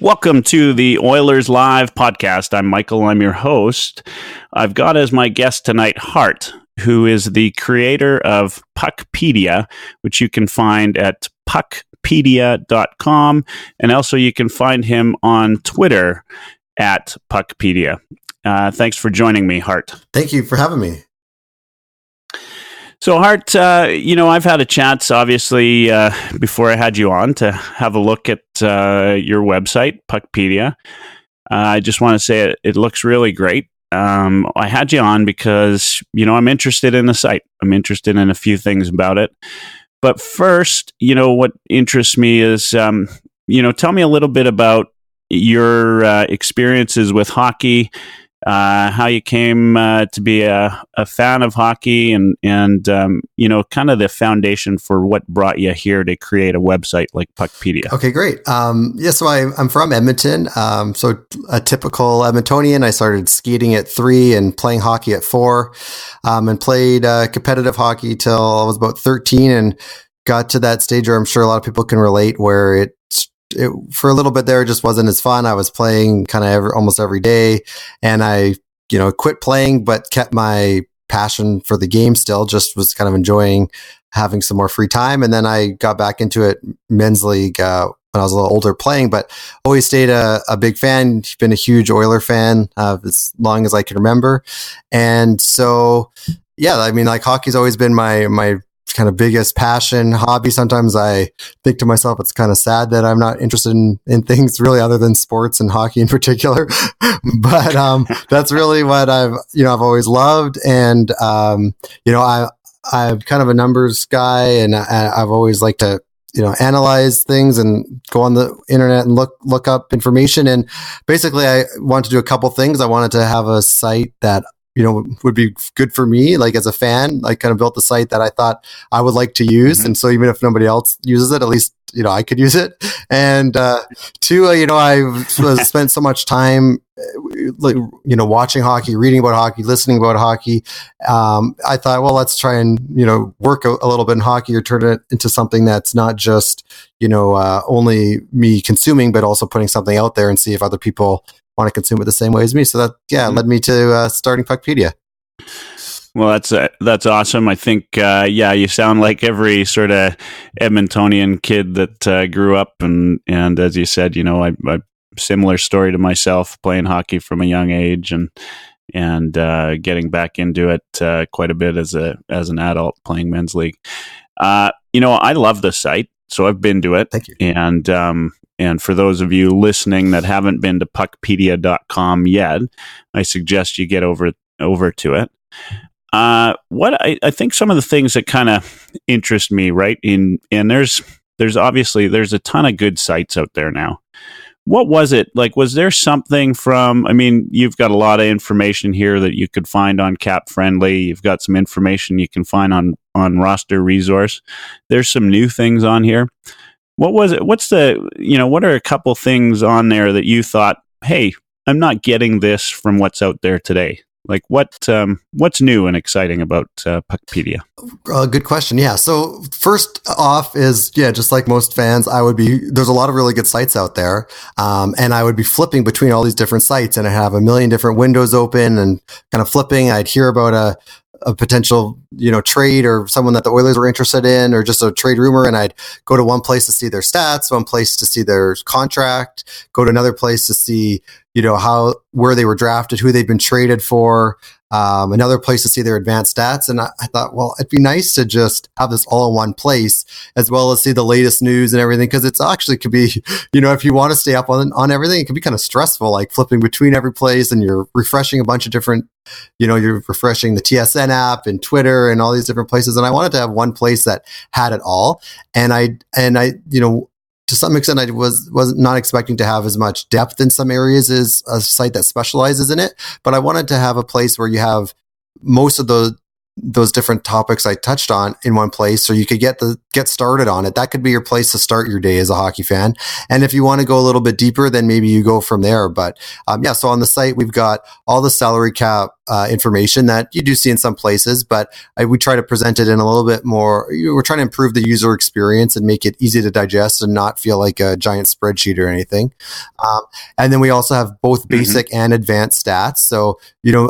Welcome to the Oilers Live podcast. I'm Michael. I'm your host. I've got as my guest tonight Hart, who is the creator of Puckpedia, which you can find at puckpedia.com. And also you can find him on Twitter at Puckpedia. Thanks for joining me, Hart. Thank you for having me. So, Hart, I've had a chance, obviously, before I had you on to have a look at your website, Puckpedia. I just want to say it looks really great. I had you on because, I'm interested in the site. I'm interested in a few things about it. But first, what interests me is, tell me a little bit about your experiences with hockey, how you came to be a fan of hockey and kind of the foundation for what brought you here to create a website like Puckpedia. Okay, great. So I'm from Edmonton. So a typical Edmontonian. I started skating at 3 and playing hockey at 4, and played competitive hockey till I was about 13 and got to that stage where I'm sure a lot of people can relate where it for a little bit there, it just wasn't as fun. I was playing kind of almost every day, and I, quit playing, but kept my passion for the game still, just was kind of enjoying having some more free time. And then I got back into it, men's league, when I was a little older playing, but always stayed a big fan, been a huge Oiler fan as long as I can remember. And so, hockey's always been my kind of biggest passion, hobby. Sometimes I think to myself, it's kind of sad that I'm not interested in things really other than sports and hockey in particular. But that's really what I've always loved. And I'm kind of a numbers guy, and I've always liked to analyze things and go on the internet and look up information. And basically, I wanted to do a couple things. I wanted to have a site that would be good for me, like as a fan. I kind of built the site that I thought I would like to use. Mm-hmm. And so even if nobody else uses it, at least, I could use it. And, two, I've spent so much time, watching hockey, reading about hockey, listening about hockey. I thought, well, let's try and, work a little bit in hockey or turn it into something that's not just, only me consuming, but also putting something out there and see if other people want to consume it the same way as me. So that, led me to starting Puckpedia. Well, that's awesome. I think, you sound like every sort of Edmontonian kid that grew up, and as you said, I similar story to myself, playing hockey from a young age and getting back into it quite a bit as an adult playing men's league. I love the site, so I've been to it. Thank you. And for those of you listening that haven't been to puckpedia.com yet, I suggest you get over to it. What I think some of the things that kind of interest me, right? And there's obviously a ton of good sites out there now. What was it like? Was there something you've got a lot of information here that you could find on Cap Friendly. You've got some information you can find on Roster Resource. There's some new things on here. What was it? What are a couple things on there that you thought, hey, I'm not getting this from what's out there today? Like what's new and exciting about Puckpedia? Good question. Yeah. So first off is, just like most fans, there's a lot of really good sites out there. And I would be flipping between all these different sites, and I have a million different windows open and kind of flipping. I'd hear about a potential, trade or someone that the Oilers were interested in, or just a trade rumor. And I'd go to one place to see their stats, one place to see their contract, go to another place to see, where they were drafted, who they've been traded for, another place to see their advanced stats. And I thought, well, it'd be nice to just have this all in one place, as well as see the latest news and everything. Cause it's actually could be, if you want to stay up on everything, it can be kind of stressful, like flipping between every place, and you're refreshing a bunch of different, you're refreshing the TSN app and Twitter and all these different places. And I wanted to have one place that had it all. And I, to some extent, I was not expecting to have as much depth in some areas as a site that specializes in it, but I wanted to have a place where you have most of the those different topics I touched on in one place, or you could get started on it. That could be your place to start your day as a hockey fan. And if you want to go a little bit deeper, then maybe you go from there. But so on the site, we've got all the salary cap information that you do see in some places, but we try to present it in a little bit more. We're trying to improve the user experience and make it easy to digest and not feel like a giant spreadsheet or anything. And then we also have both basic and advanced stats. So,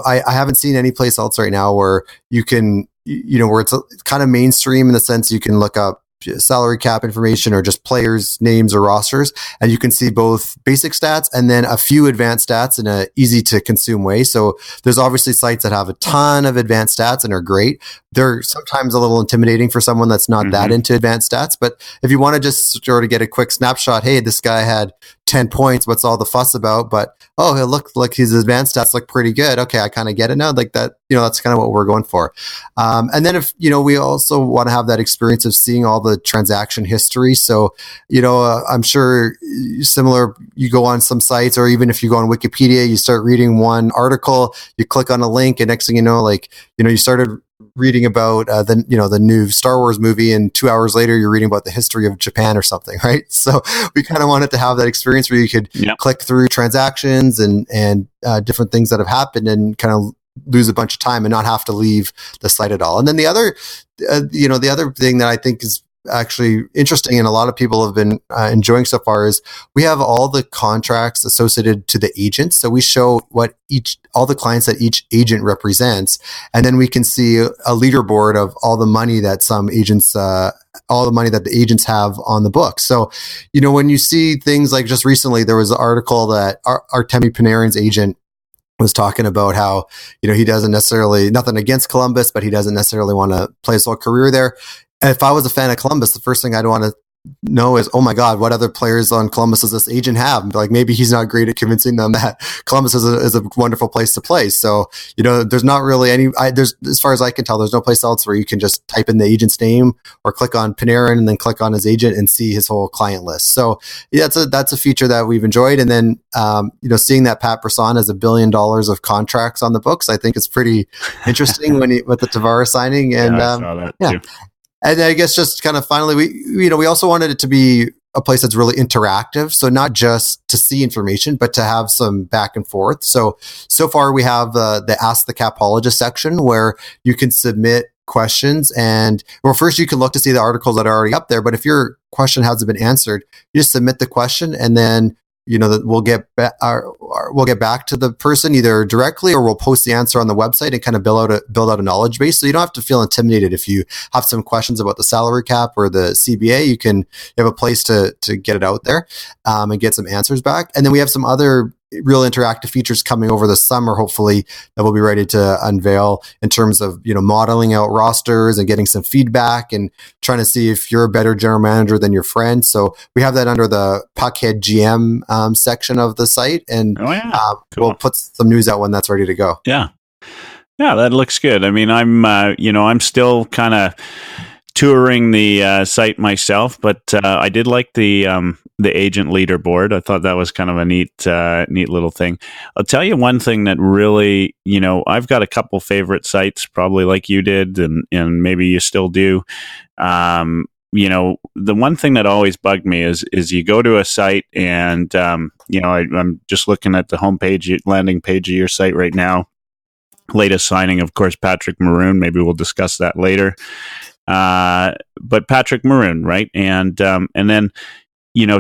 I haven't seen any place else right now where you can, where it's kind of mainstream in the sense you can look up salary cap information or just players' names or rosters, and you can see both basic stats and then a few advanced stats in a easy to consume way. So there's obviously sites that have a ton of advanced stats and are great. They're sometimes a little intimidating for someone that's not that into advanced stats. But if you want to just sort of get a quick snapshot, hey, this guy had 10 points. What's all the fuss about? But, look, his advanced stats look pretty good. Okay, I kind of get it now. Like that, that's kind of what we're going for. And then if, we also want to have that experience of seeing all the transaction history. So, I'm sure similar, you go on some sites, or even if you go on Wikipedia, you start reading one article, you click on a link, and next thing you know, you started reading about the new Star Wars movie, and 2 hours later you're reading about the history of Japan or something, right? So we kind of wanted to have that experience where you could click through transactions and different things that have happened and kind of lose a bunch of time and not have to leave the site at all. And then the other thing that I think is actually interesting and a lot of people have been enjoying so far is we have all the contracts associated to the agents. So we show all the clients that each agent represents, and then we can see a leaderboard of all the money that some agents, all the money that the agents have on the book. So, when you see things like just recently, there was an article that Artemi Panarin's agent was talking about how, he doesn't necessarily, nothing against Columbus, but he doesn't necessarily want to play his whole career there. And if I was a fan of Columbus, the first thing I'd want to know is, oh my God, what other players on Columbus does this agent have? Like maybe he's not great at convincing them that Columbus is a wonderful place to play. So, there's not really as far as I can tell, there's no place else where you can just type in the agent's name or click on Panarin and then click on his agent and see his whole client list. So that's a feature that we've enjoyed. And then, seeing that Pat Brisson has $1 billion of contracts on the books, I think is pretty interesting with the Tavares signing. And I saw that too. And I guess just kind of finally, we also wanted it to be a place that's really interactive. So not just to see information, but to have some back and forth. So far we have the Ask the Capologist section where you can submit questions. And first you can look to see the articles that are already up there. But if your question hasn't been answered, you just submit the question, and then we'll get back to the person either directly, or we'll post the answer on the website and kind of build out a knowledge base. So you don't have to feel intimidated if you have some questions about the salary cap or the CBA. You have a place to get it out there and get some answers back. And then we have some other real interactive features coming over the summer, hopefully, that we'll be ready to unveil in terms of, modeling out rosters and getting some feedback and trying to see if you're a better general manager than your friend. So we have that under the Puckhead GM section of the site. And cool. We'll put some news out when that's ready to go. Yeah. Yeah, that looks good. I mean, I'm still kind of touring the site myself, but I did like the agent leaderboard. I thought that was kind of a neat little thing. I'll tell you one thing that really, I've got a couple favorite sites, probably like you did, and maybe you still do. The one thing that always bugged me is you go to a site and, I'm just looking at the homepage, landing page of your site right now. Latest signing, of course, Patrick Maroon. Maybe we'll discuss that later. But Patrick Maroon, right? And then,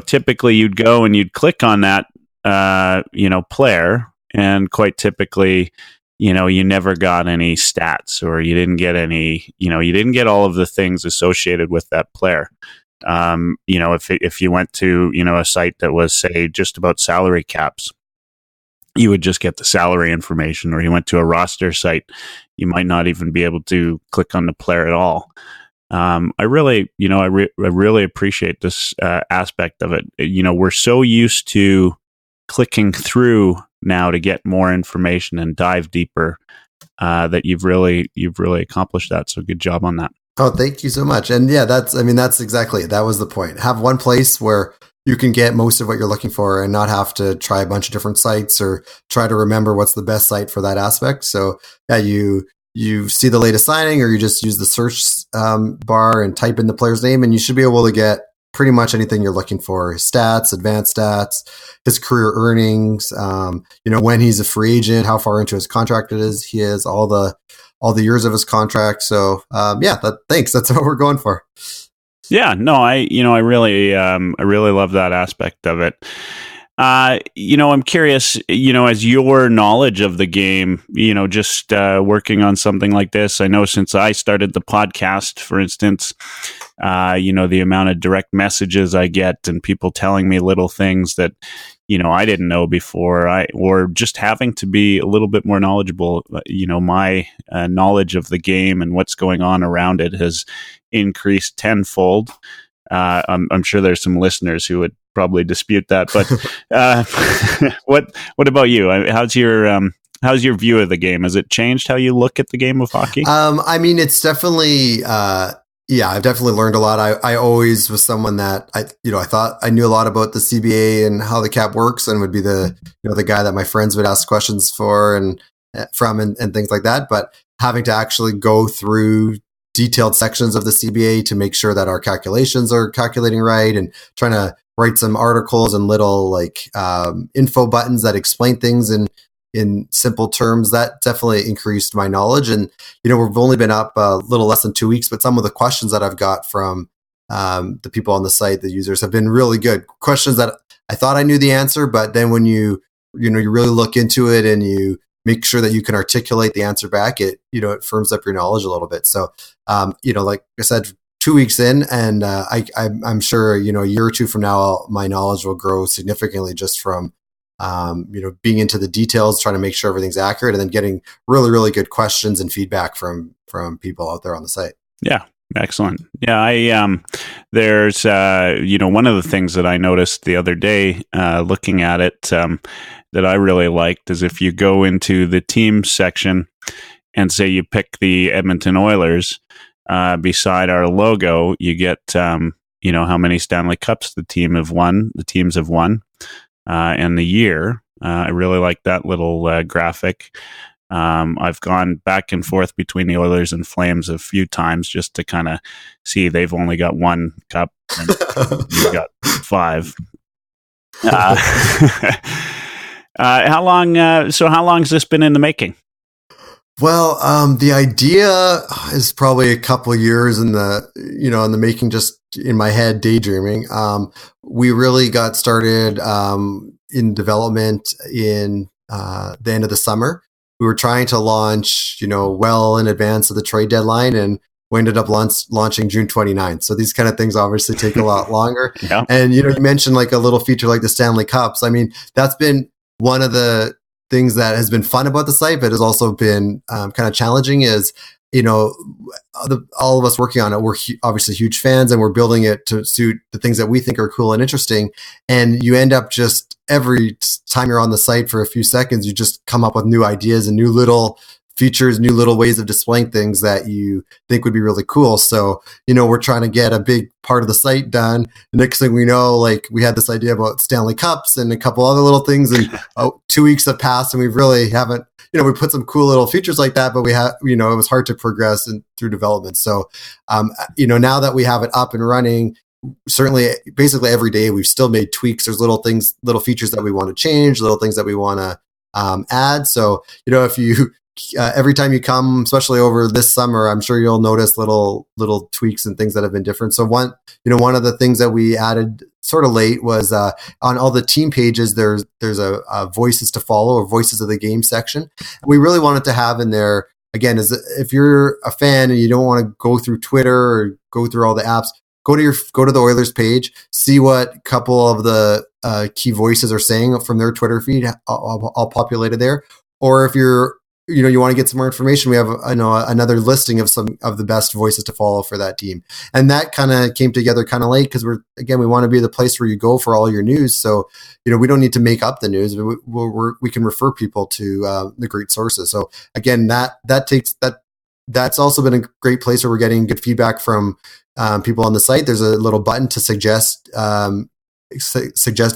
typically you'd go and you'd click on that, player, and quite typically, you never got any stats, or you didn't get any, you didn't get all of the things associated with that player. If you went to, a site that was, say, just about salary caps, you would just get the salary information, or you went to a roster site, you might not even be able to click on the player at all. I really appreciate this aspect of it. We're so used to clicking through now to get more information and dive deeper that you've really accomplished that. So good job on that. Oh, thank you so much. And yeah, that's exactly it. That was the point. Have one place where you can get most of what you're looking for and not have to try a bunch of different sites or try to remember what's the best site for that aspect. So yeah, you you see the latest signing, or you just use the search bar and type in the player's name, and you should be able to get pretty much anything you're looking for: his stats, advanced stats, his career earnings, when he's a free agent, how far into his contract he is, all the years of his contract. So thanks. That's what we're going for. Yeah, no, I really love that aspect of it. I'm curious, as your knowledge of the game, just working on something like this, I know since I started the podcast, for instance, the amount of direct messages I get and people telling me little things that, I didn't know before, or just having to be a little bit more knowledgeable. My knowledge of the game and what's going on around it has increased tenfold. I'm sure there's some listeners who would probably dispute that, but what about you? How's your view of the game? Has it changed how you look at the game of hockey? It's definitely I've definitely learned a lot. I always was someone that I thought I knew a lot about the CBA and how the cap works, and would be the guy that my friends would ask questions from and things like that. But having to actually go through detailed sections of the CBA to make sure that our calculations are calculating right, and trying to write some articles and little info buttons that explain things in simple terms, that definitely increased my knowledge. And, we've only been up a little less than 2 weeks, but some of the questions that I've got from the people on the site, the users, have been really good questions that I thought I knew the answer, but then when you really look into it and you make sure that you can articulate the answer back, it firms up your knowledge a little bit. So, like I said, 2 weeks in, and I'm sure, a year or two from now, my knowledge will grow significantly just from, being into the details, trying to make sure everything's accurate, and then getting really, really good questions and feedback from people out there on the site. Yeah. Excellent. Yeah. There's, one of the things that I noticed the other day, looking at it, that I really liked is if you go into the team section and say you pick the Edmonton Oilers, beside our logo, you get, how many Stanley Cups the teams have won, and the year. I really like that little graphic. I've gone back and forth between the Oilers and Flames a few times just to kind of see they've only got one cup and you've got 5. How long has this been in the making? Well, the idea is probably a couple of years in the making, just in my head, daydreaming. We really got started in development in the end of the summer. We were trying to launch, well in advance of the trade deadline, and we ended up launching June 29th. So these kind of things obviously take a lot longer. Yeah. And, you mentioned like a little feature like the Stanley Cups. I mean, that's been one of the things that has been fun about the site, but has also been kind of challenging is, all of us working on it, we're obviously huge fans, and we're building it to suit the things that we think are cool and interesting. And you end up just every time you're on the site for a few seconds, you just come up with new ideas and new little features, new little ways of displaying things that you think would be really cool. So, we're trying to get a big part of the site done. The next thing we know, we had this idea about Stanley Cups and a couple other little things, and 2 weeks have passed, and we really haven't, we put some cool little features like that, but we have, it was hard to progress through development. So, now that we have it up and running, certainly basically every day we've still made tweaks. There's little features that we want to change, little things that we want to add. So, if you, every time you come, especially over this summer, I'm sure you'll notice little tweaks and things that have been different. So one of the things that we added sort of late was on all the team pages, there's a voices to follow, or voices of the game section. And we really wanted to have in there, again, is if you're a fan and you don't want to go through Twitter or go through all the apps, go to the Oilers page, see what a couple of the key voices are saying from their Twitter feed, all populated there. Or if you're you want to get some more information, we have another listing of some of the best voices to follow for that team. And that kind of came together kind of late, because we want to be the place where you go for all your news. So, we don't need to make up the news. We can refer people to the great sources. So again, that's also been a great place where we're getting good feedback from people on the site. There's a little button to suggest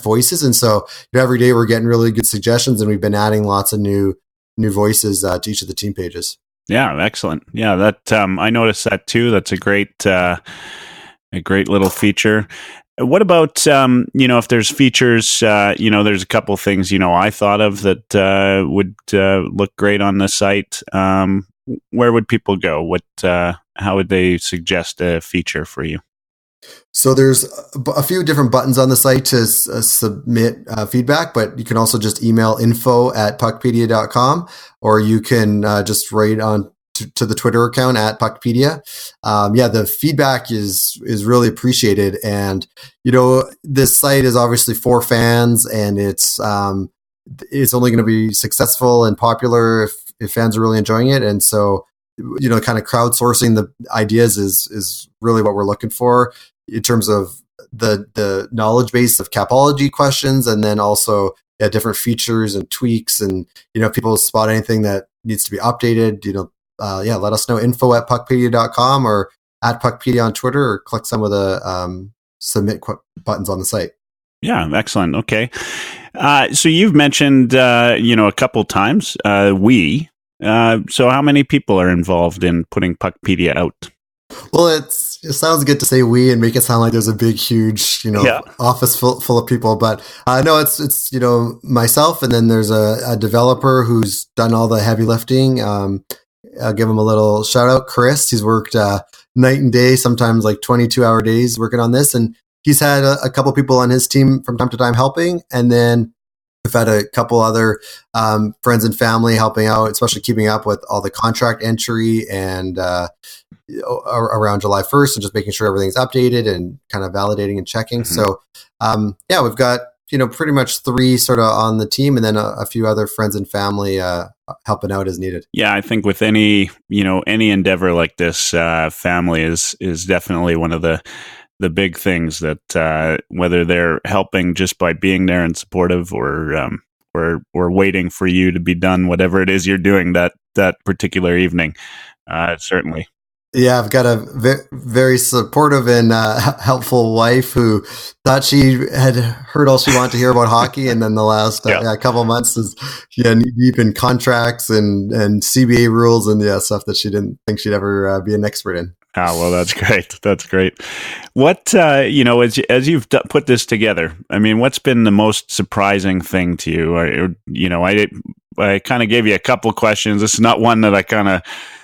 voices. And so every day we're getting really good suggestions, and we've been adding lots of new voices to each of the team pages. Yeah, excellent. Yeah, that I noticed that too. That's a great little feature. What about if there's features? There's a couple things I thought of that would look great on the site. Where would people go? How would they suggest a feature for you? So there's a few different buttons on the site to submit feedback, but you can also just email info@puckpedia.com, or you can just write on to the Twitter account at Puckpedia. The feedback is really appreciated. And, this site is obviously for fans, and it's only going to be successful and popular if fans are really enjoying it. And so, kind of crowdsourcing the ideas is really what we're looking for in terms of the knowledge base of capology questions, and then also different features and tweaks. And, if people spot anything that needs to be updated, let us know, info@puckpedia.com or at Puckpedia on Twitter, or click some of the submit buttons on the site. Yeah, excellent. Okay. So you've mentioned, a couple times, so how many people are involved in putting Puckpedia out? Well, it sounds good to say we and make it sound like there's a big, huge, office full of people. But no, it's myself, and then there's a developer who's done all the heavy lifting. I'll give him a little shout out, Chris. He's worked night and day, sometimes like 22-hour days working on this. And he's had a couple people on his team from time to time helping. And then we've had a couple other friends and family helping out, especially keeping up with all the contract entry and around July 1st, and just making sure everything's updated and kind of validating and checking. Mm-hmm. So, we've got, pretty much 3 sort of on the team, and then a few other friends and family helping out as needed. Yeah, I think with any endeavor like this, family is definitely one of the big things that whether they're helping just by being there and supportive, or waiting for you to be done whatever it is you're doing that particular evening, certainly. Yeah, I've got a very supportive and helpful wife who thought she had heard all she wanted to hear about hockey, and then the last couple of months is knee deep in contracts and CBA rules and stuff that she didn't think she'd ever be an expert in. Oh, well, that's great. That's great. What, as you've put this together, I mean, what's been the most surprising thing to you? I kind of gave you a couple questions. This is not one that I kind of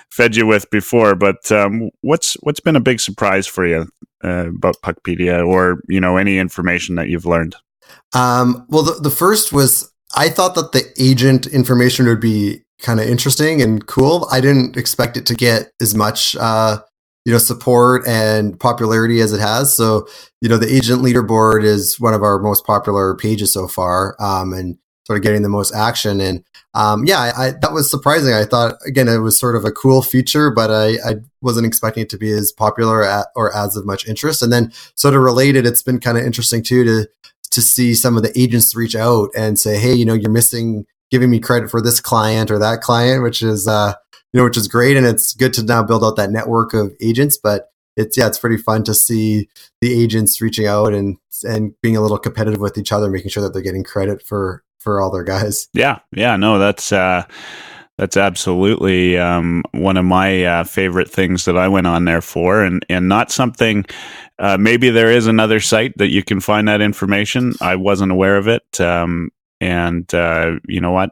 fed you with before, but what's been a big surprise for you about Puckpedia, or, any information that you've learned? Well, the first was, I thought that the agent information would be kind of interesting and cool. I didn't expect it to get as much support and popularity as it has. So, the agent leaderboard is one of our most popular pages so far, and sort of getting the most action. And that was surprising. I thought, again, it was sort of a cool feature, but I wasn't expecting it to be as popular or as of much interest. And then sort of related, it's been kind of interesting too to see some of the agents reach out and say, hey, you're giving me credit for this client or that client, which is which is great. And it's good to now build out that network of agents. But it's pretty fun to see the agents reaching out and being a little competitive with each other, making sure that they're getting credit for all their guys. Yeah. No, that's absolutely one of my favorite things that I went on there for, and not something. Maybe there is another site that you can find that information. I wasn't aware of it. And you know what?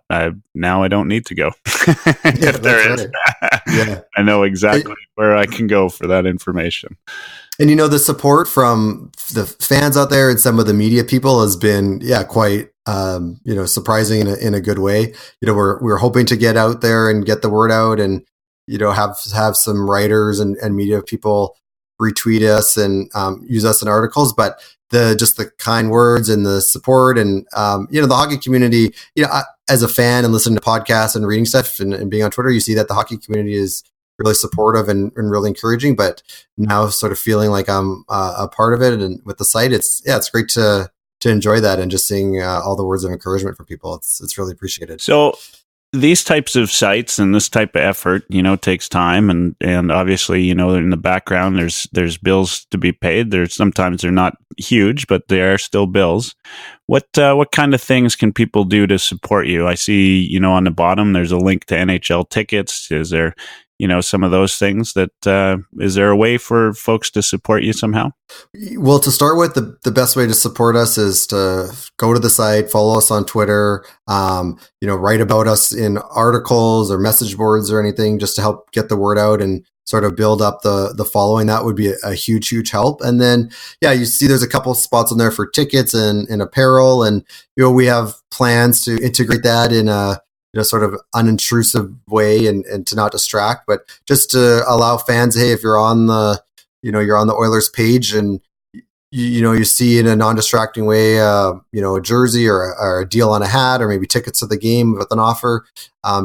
Now I don't need to go. If there is, right. I know exactly where I can go for that information. And the support from the fans out there and some of the media people has been quite surprising in a good way. We're hoping to get out there and get the word out, and have some writers and media people retweet us and use us in articles, but the kind words and the support and the hockey community, as a fan and listening to podcasts and reading stuff and being on Twitter, you see that the hockey community is really supportive and really encouraging. But now sort of feeling like I'm a part of it, and with the site, it's great to enjoy that, and just seeing all the words of encouragement from people. It's really appreciated. So these types of sites and this type of effort, takes time, and obviously, in the background, there's bills to be paid. Sometimes they're not huge, but they are still bills. What kind of things can people do to support you? I see, on the bottom, there's a link to NHL tickets. Is there some of those things. That is there a way for folks to support you somehow? Well, to start with, the best way to support us is to go to the site, follow us on Twitter, write about us in articles or message boards or anything, just to help get the word out and sort of build up the following. That would be a huge, huge help. And then, you see there's a couple of spots on there for tickets and apparel. And, we have plans to integrate that in a, sort of unintrusive way and to not distract, but just to allow fans, hey, if you're on the, you're on the Oilers page and you see in a non-distracting way, a jersey or a deal on a hat or maybe tickets to the game with an offer,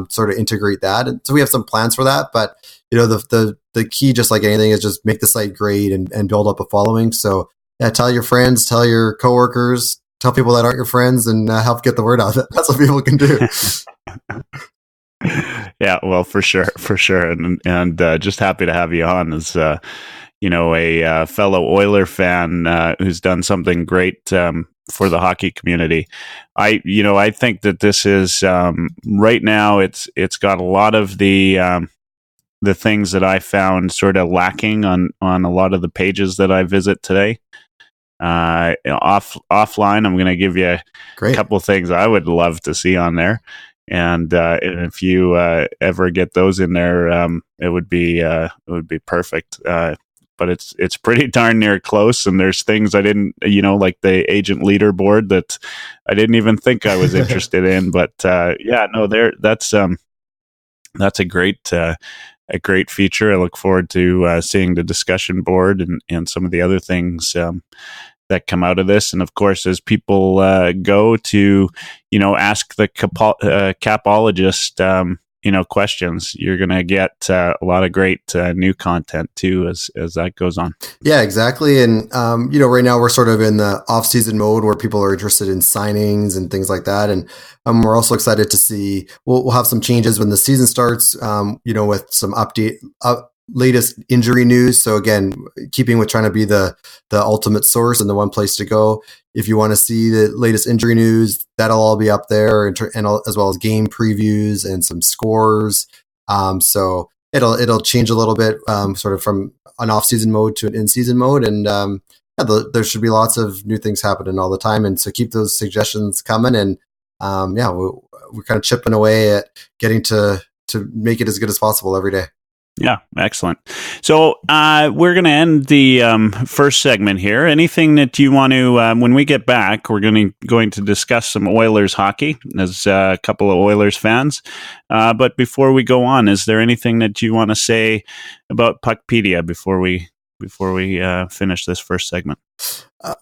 sort of integrate that. And so we have some plans for that, but the key, just like anything, is just make the site great and build up a following. So tell your friends, tell your coworkers, tell people that aren't your friends, and help get the word out. That's what people can do. Yeah, well, for sure. And just happy to have you on as, a fellow Oiler fan who's done something great for the hockey community. I think that this is right now. It's got a lot of the things that I found sort of lacking on a lot of the pages that I visit today. Offline, I'm going to give you a couple of things I would love to see on there. And if you ever get those in there, it would be perfect. But it's pretty darn near close. And there's things I didn't, like the agent leaderboard that I didn't even think I was interested in. But that's a great feature. I look forward to seeing the discussion board and some of the other things that come out of this. And of course, as people go to, ask the capologist, questions, you're going to get a lot of great new content too as that goes on. Yeah, exactly. And, right now we're sort of in the off-season mode where people are interested in signings and things like that. And we're also excited to see, we'll have some changes when the season starts, with some latest injury news. So again, keeping with trying to be the ultimate source and the one place to go. If you want to see the latest injury news, that'll all be up there, and as well as game previews and some scores. So it'll change a little bit, sort of from an off-season mode to an in-season mode. And there should be lots of new things happening all the time. And so keep those suggestions coming. And we're kind of chipping away at getting to make it as good as possible every day. Yeah, excellent. So we're going to end the first segment here. Anything that you want to, when we get back, we're going to discuss some Oilers hockey as a couple of Oilers fans. But before we go on, is there anything that you want to say about Puckpedia before we finish this first segment?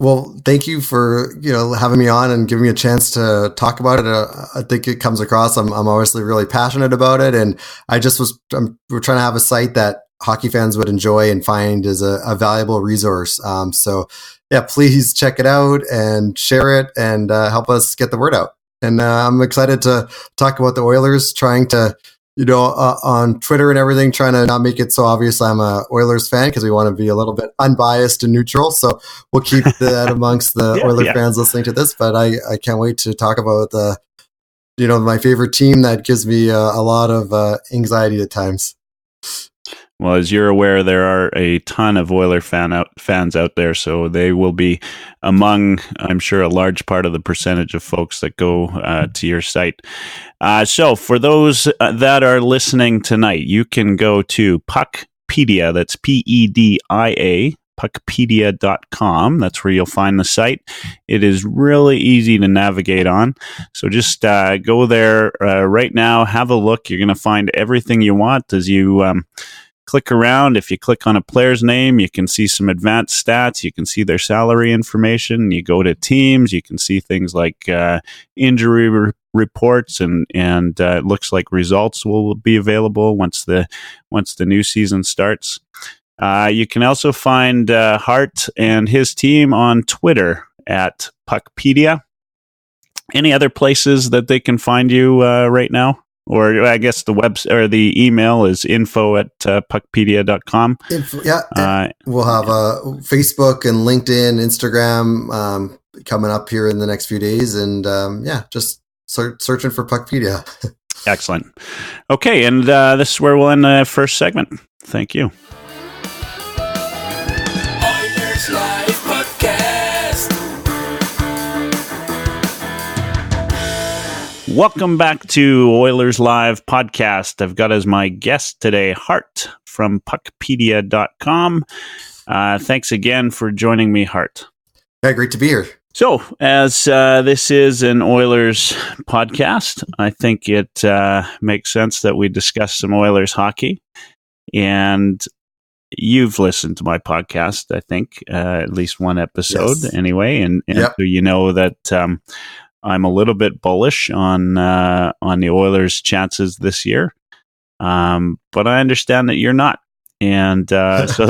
Well, thank you for having me on and giving me a chance to talk about it. I think it comes across. I'm obviously really passionate about it, and we're trying to have a site that hockey fans would enjoy and find as a valuable resource. So yeah, please check it out and share it and help us get the word out. And I'm excited to talk about the Oilers, trying to on Twitter and everything, trying to not make it so obvious I'm a Oilers fan, because we want to be a little bit unbiased and neutral. So we'll keep that amongst the Oilers fans listening to this. But I can't wait to talk about my favorite team that gives me a lot of anxiety at times. Well, as you're aware, there are a ton of Oiler fans out there, so they will be among, I'm sure, a large part of the percentage of folks that go to your site. So for those that are listening tonight, you can go to Puckpedia, that's Pedia, puckpedia.com. That's where you'll find the site. It is really easy to navigate on. So just go there right now, have a look. You're going to find everything you want as you click around. If you click on a player's name, you can see some advanced stats. You can see their salary information. You go to teams, you can see things like injury reports, and it looks like results will be available once the new season starts. You can also find Hart and his team on Twitter at Puckpedia. Any other places that they can find you right now? Or I guess the the email is info@puckpedia.com. We'll have Facebook and LinkedIn, Instagram coming up here in the next few days. And just searching for Puckpedia. Excellent. Okay, and this is where we'll end the first segment. Thank you. Oilers Live Podcast. Welcome back to Oilers Live Podcast. I've got as my guest today Hart from Puckpedia.com. Thanks again for joining me, Hart. Yeah, great to be here. So, as this is an Oilers podcast, I think it makes sense that we discuss some Oilers hockey. And you've listened to my podcast, I think, at least one episode anyway. And so you know that I'm a little bit bullish on the Oilers' chances this year. But I understand that you're not. And so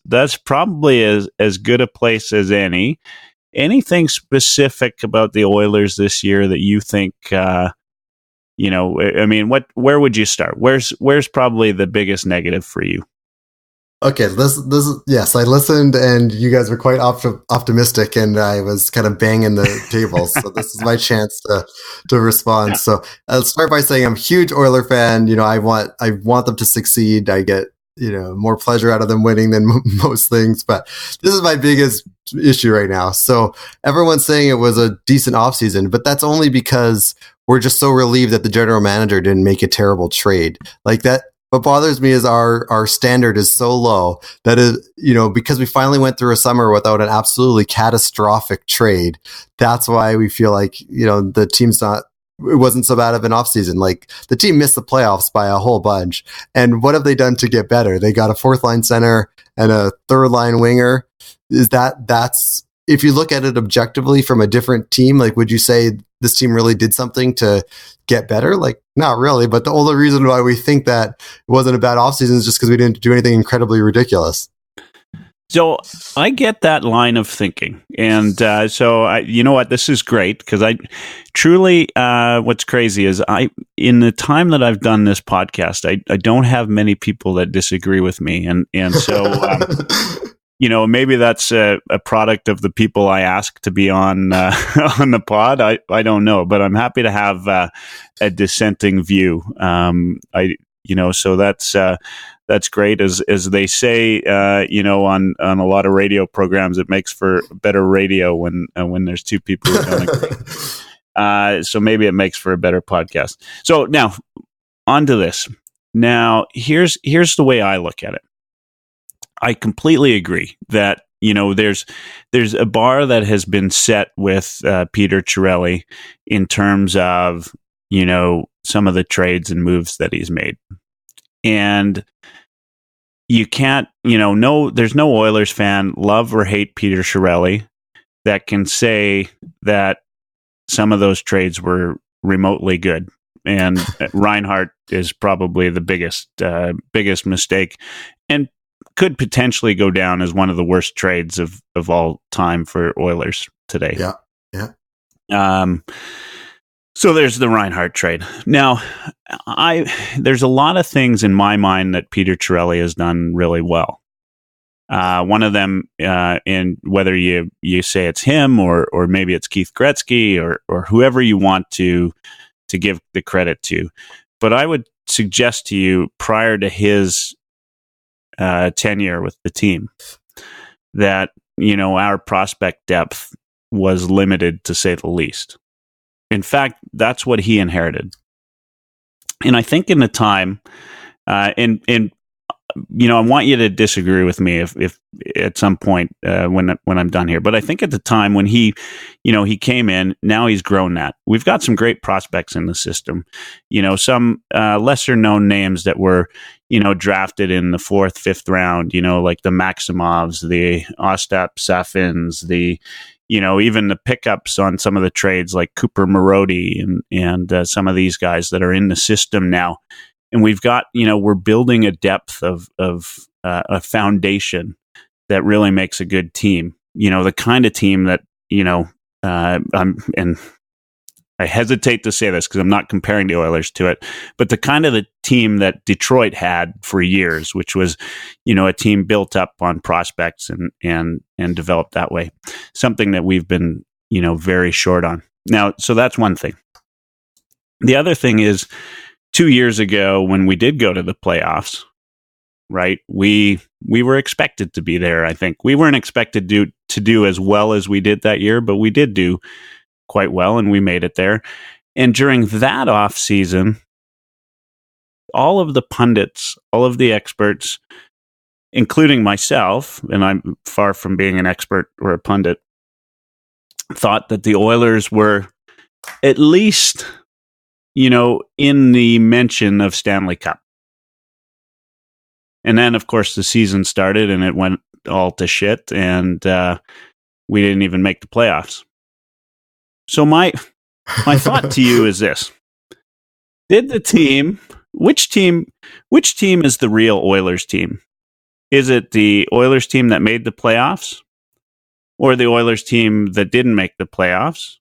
that's probably as good a place as any. Anything specific about the Oilers this year that you think, I mean, where would you start? Where's probably the biggest negative for you? Okay, this yes, I listened, and you guys were quite optimistic, and I was kind of banging the tables. So this is my chance to respond. So I'll start by saying I'm a huge Oiler fan. I want them to succeed. I get more pleasure out of them winning than most things, but this is my biggest issue right now. So everyone's saying it was a decent offseason, but that's only because we're just so relieved that the general manager didn't make a terrible trade like that. What bothers me is our standard is so low that is, because we finally went through a summer without an absolutely catastrophic trade. That's why we feel like, the team's it wasn't so bad of an offseason. Like, the team missed the playoffs by a whole bunch. And what have they done to get better? They got a fourth line center and a third line winger. That's if you look at it objectively from a different team, like, would you say this team really did something to get better? Like, not really. But the only reason why we think that it wasn't a bad offseason is just because we didn't do anything incredibly ridiculous. So I get that line of thinking. And you know what? This is great because I truly, what's crazy is in the time that I've done this podcast, I don't have many people that disagree with me. And so, maybe that's a product of the people I ask to be on the pod. I don't know, but I'm happy to have a dissenting view. So that's great. As they say, on a lot of radio programs, it makes for better radio when there's two people who don't agree. So maybe it makes for a better podcast. So now, on to this. Now, here's the way I look at it. I completely agree that there's a bar that has been set with Peter Chiarelli in terms of some of the trades and moves that he's made. And you can't, there's no Oilers fan, love or hate Peter Chiarelli, that can say that some of those trades were remotely good. And Reinhart is probably the biggest mistake, and could potentially go down as one of the worst trades of all time for Oilers today. Yeah. So there's the Reinhart trade. Now, there's a lot of things in my mind that Peter Chiarelli has done really well. One of them, in whether you say it's him or maybe it's Keith Gretzky or whoever you want to give the credit to, but I would suggest to you prior to his tenure with the team that our prospect depth was limited, to say the least. In fact, that's what he inherited. And I think in the time, I want you to disagree with me if at some point when I'm done here. But I think at the time when he came in, now he's grown that. We've got some great prospects in the system. Some lesser known names that were drafted in the 4th, 5th round. Like the Maximovs, the Ostap Safins, the even the pickups on some of the trades like Cooper Marody and some of these guys that are in the system now. And we've got, we're building a depth of a foundation that really makes a good team. The kind of team that, I hesitate to say this because I'm not comparing the Oilers to it, but the kind of the team that Detroit had for years, which was, a team built up on prospects and developed that way. Something that we've been, very short on. Now, so that's one thing. The other thing is, 2 years ago when we did go to the playoffs, right? We were expected to be there. I think we weren't expected to do as well as we did that year, but we did do quite well, and we made it there. And during that off season, all of the pundits, all of the experts, including myself, and I'm far from being an expert or a pundit, thought that the Oilers were at least, in the mention of Stanley Cup. And then, of course, the season started and it went all to shit, and we didn't even make the playoffs. So my thought to you is this: which team is the real Oilers team? Is it the Oilers team that made the playoffs, or the Oilers team that didn't make the playoffs,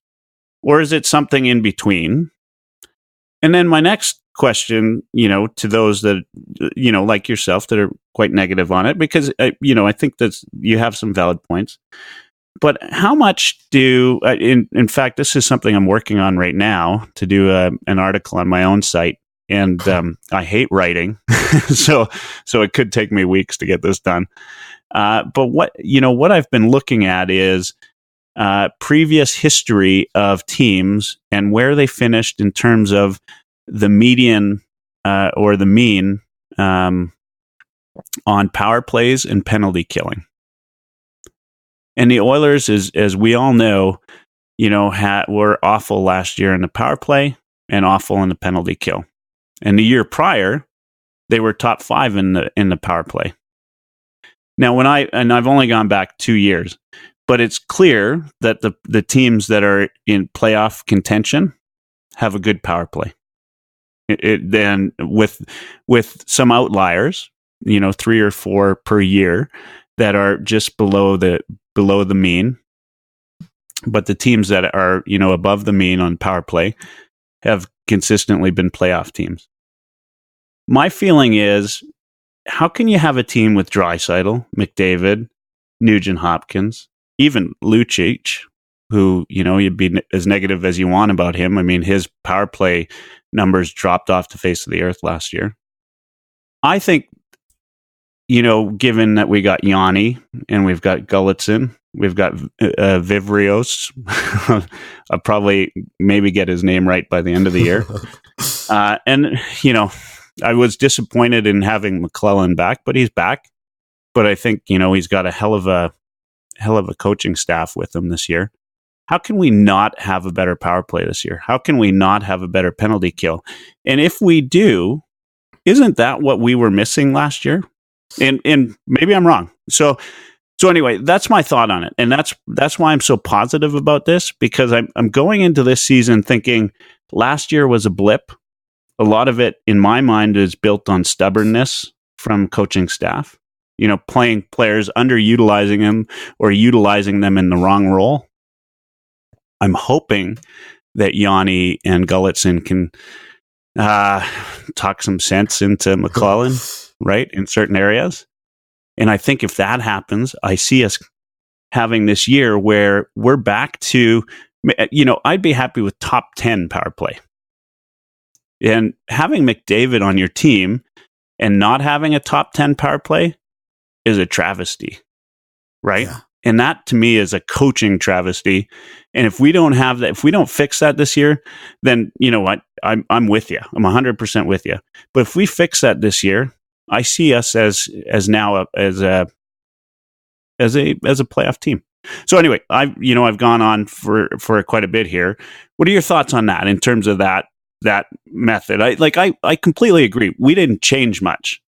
or is it something in between? And then my next question, to those that, like yourself, that are quite negative on it, because, I think that you have some valid points. But how much in fact, this is something I'm working on right now to do an article on my own site. And I hate writing, so it could take me weeks to get this done. But what I've been looking at is previous history of teams and where they finished in terms of the median or the mean on power plays and penalty killing. And the Oilers, as we all know, were awful last year in the power play and awful in the penalty kill. And the year prior, they were top 5 in the power play. Now, I've only gone back 2 years, but it's clear that the teams that are in playoff contention have a good power play. Then with some outliers, 3 or 4 per year that are just below the mean, but the teams that are above the mean on power play have consistently been playoff teams. My feeling is, how can you have a team with Draisaitl, McDavid, Nugent Hopkins, even Lucic, who, you'd be as negative as you want about him. I mean, his power play numbers dropped off the face of the earth last year. I think, given that we got Yanni and we've got Gulletson, we've got Vivrios. I'll probably maybe get his name right by the end of the year. And, I was disappointed in having McClellan back, but he's back. But I think, he's got a hell of a coaching staff with him this year. How can we not have a better power play this year? How can we not have a better penalty kill? And if we do, isn't that what we were missing last year? And maybe I'm wrong. So anyway, that's my thought on it. And that's why I'm so positive about this, because I'm going into this season thinking last year was a blip. A lot of it, in my mind, is built on stubbornness from coaching staff. Playing players, underutilizing them or utilizing them in the wrong role. I'm hoping that Yanni and Gulletson can talk some sense into McClellan, right, in certain areas. And I think if that happens, I see us having this year where we're back to, I'd be happy with top 10 power play. And having McDavid on your team and not having a top 10 power play is a travesty, right? Yeah. And that to me is a coaching travesty. And if we don't have that, if we don't fix that this year, then you know what? I'm with you. I'm 100% with you. But if we fix that this year, I see us as a playoff team. So anyway, I've gone on for quite a bit here. What are your thoughts on that in terms of that method? I completely agree. We didn't change much.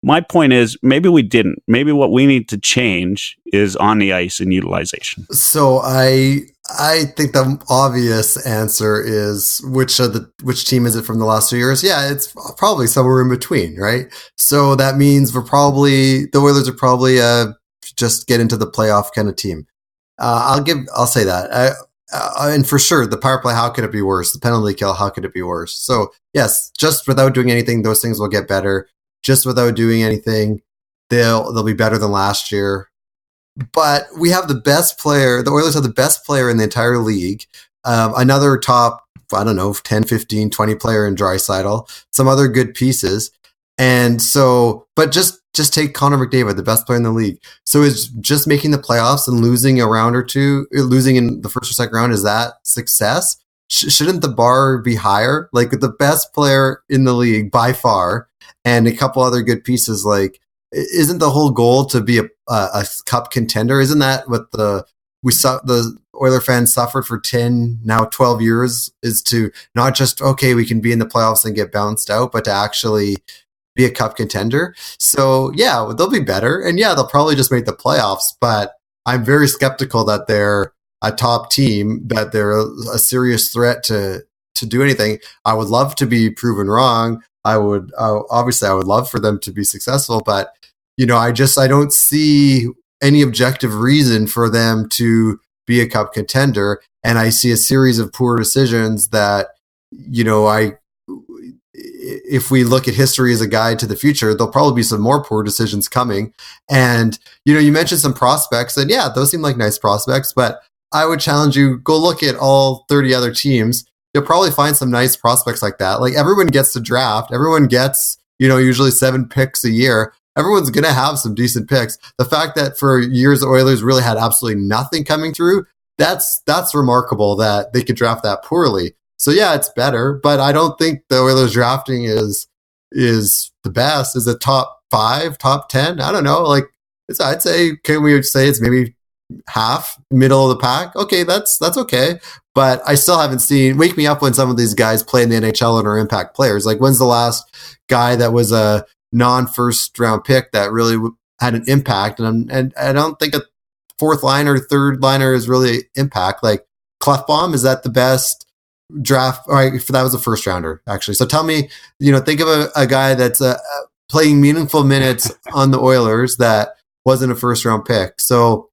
My point is, maybe we didn't. Maybe what we need to change is on the ice and utilization. So I think the obvious answer is which team is it from the last 2 years? Yeah, it's probably somewhere in between, right? So that means the Oilers are probably just get into the playoff kind of team. I'll say that. And for sure, the power play, how could it be worse? The penalty kill, how could it be worse? So yes, just without doing anything, those things will get better. Just without doing anything, they'll be better than last year. But we have the best player. The Oilers have the best player in the entire league. Another top I don't know, 10, 15, 20 player in Draisaitl, some other good pieces. And so, but just take Connor McDavid, the best player in the league. So is just making the playoffs and losing a round or two, losing in the first or second round, is that success? Shouldn't the bar be higher? Like the best player in the league by far and a couple other good pieces, like, isn't the whole goal to be a cup contender? Isn't that what the Oiler fans suffered for 10, now 12 years, is to not just, okay, we can be in the playoffs and get bounced out, but to actually be a cup contender. So yeah, they'll be better. And yeah, they'll probably just make the playoffs, but I'm very skeptical that they're a top team, that they're a serious threat to do anything. I would love to be proven wrong. Obviously I would love for them to be successful, but I don't see any objective reason for them to be a cup contender. And I see a series of poor decisions that, if we look at history as a guide to the future, there'll probably be some more poor decisions coming. And, you mentioned some prospects, and yeah, those seem like nice prospects, but I would challenge you, go look at all 30 other teams. You'll probably find some nice prospects like that. Like, everyone gets to draft. Everyone gets, usually 7 picks a year. Everyone's going to have some decent picks. The fact that for years the Oilers really had absolutely nothing coming through, that's remarkable that they could draft that poorly. So yeah, it's better, but I don't think the Oilers drafting is the best. Is it top 5, top 10? I don't know. Like, I'd say, can we say it's maybe half, middle of the pack? Okay, that's okay. But I still haven't seen, wake me up when some of these guys play in the NHL and are impact players. Like, when's the last guy that was a non-first round pick that really had an impact? And I don't think a fourth liner, third liner is really impact. Like, Clefbaum, is that the best draft? All right, that was a first rounder, actually. So tell me, think of a guy that's playing meaningful minutes on the Oilers that wasn't a first round pick. So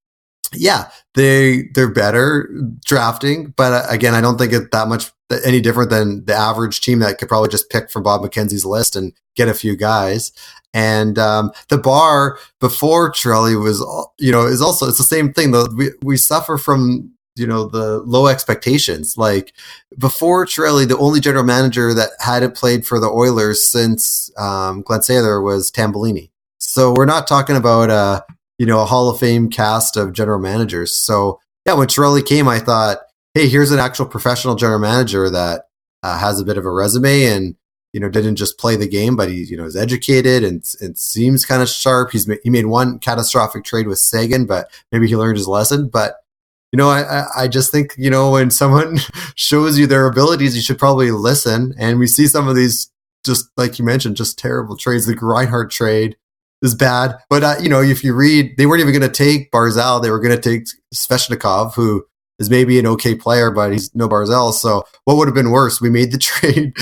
yeah, they're better drafting, but again, I don't think it's that much any different than the average team that could probably just pick from Bob McKenzie's list and get a few guys. And the bar before Chiarelli was, is also, it's the same thing. We suffer from the low expectations. Like, before Chiarelli, the only general manager that hadn't played for the Oilers since Glenn Sather was Tambellini. So we're not talking about a Hall of Fame cast of general managers. So yeah, when Chiarelli came, I thought, hey, here's an actual professional general manager that has a bit of a resume and didn't just play the game, but he is educated and seems kind of sharp. He made one catastrophic trade with Sagan, but maybe he learned his lesson. But I just think, when someone shows you their abilities, you should probably listen. And we see some of these, just like you mentioned, just terrible trades. The Reinhart trade is bad. But, if you read, they weren't even going to take Barzal. They were going to take Svechnikov, who is maybe an okay player, but he's no Barzal. So what would have been worse? We made the trade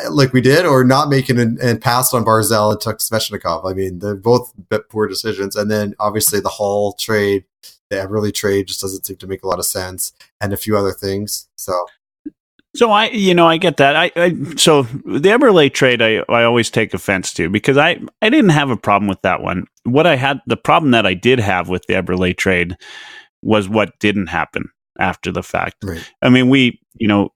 like we did, or not making and passed on Barzal and took Svechnikov. I mean, they're both poor decisions. And then obviously the Hall trade, the Eberle trade just doesn't seem to make a lot of sense, and a few other things. So I get that. So the Eberle trade, I always take offense to, because I didn't have a problem with that one. The problem that I did have with the Eberle trade was what didn't happen after the fact. Right. I mean, it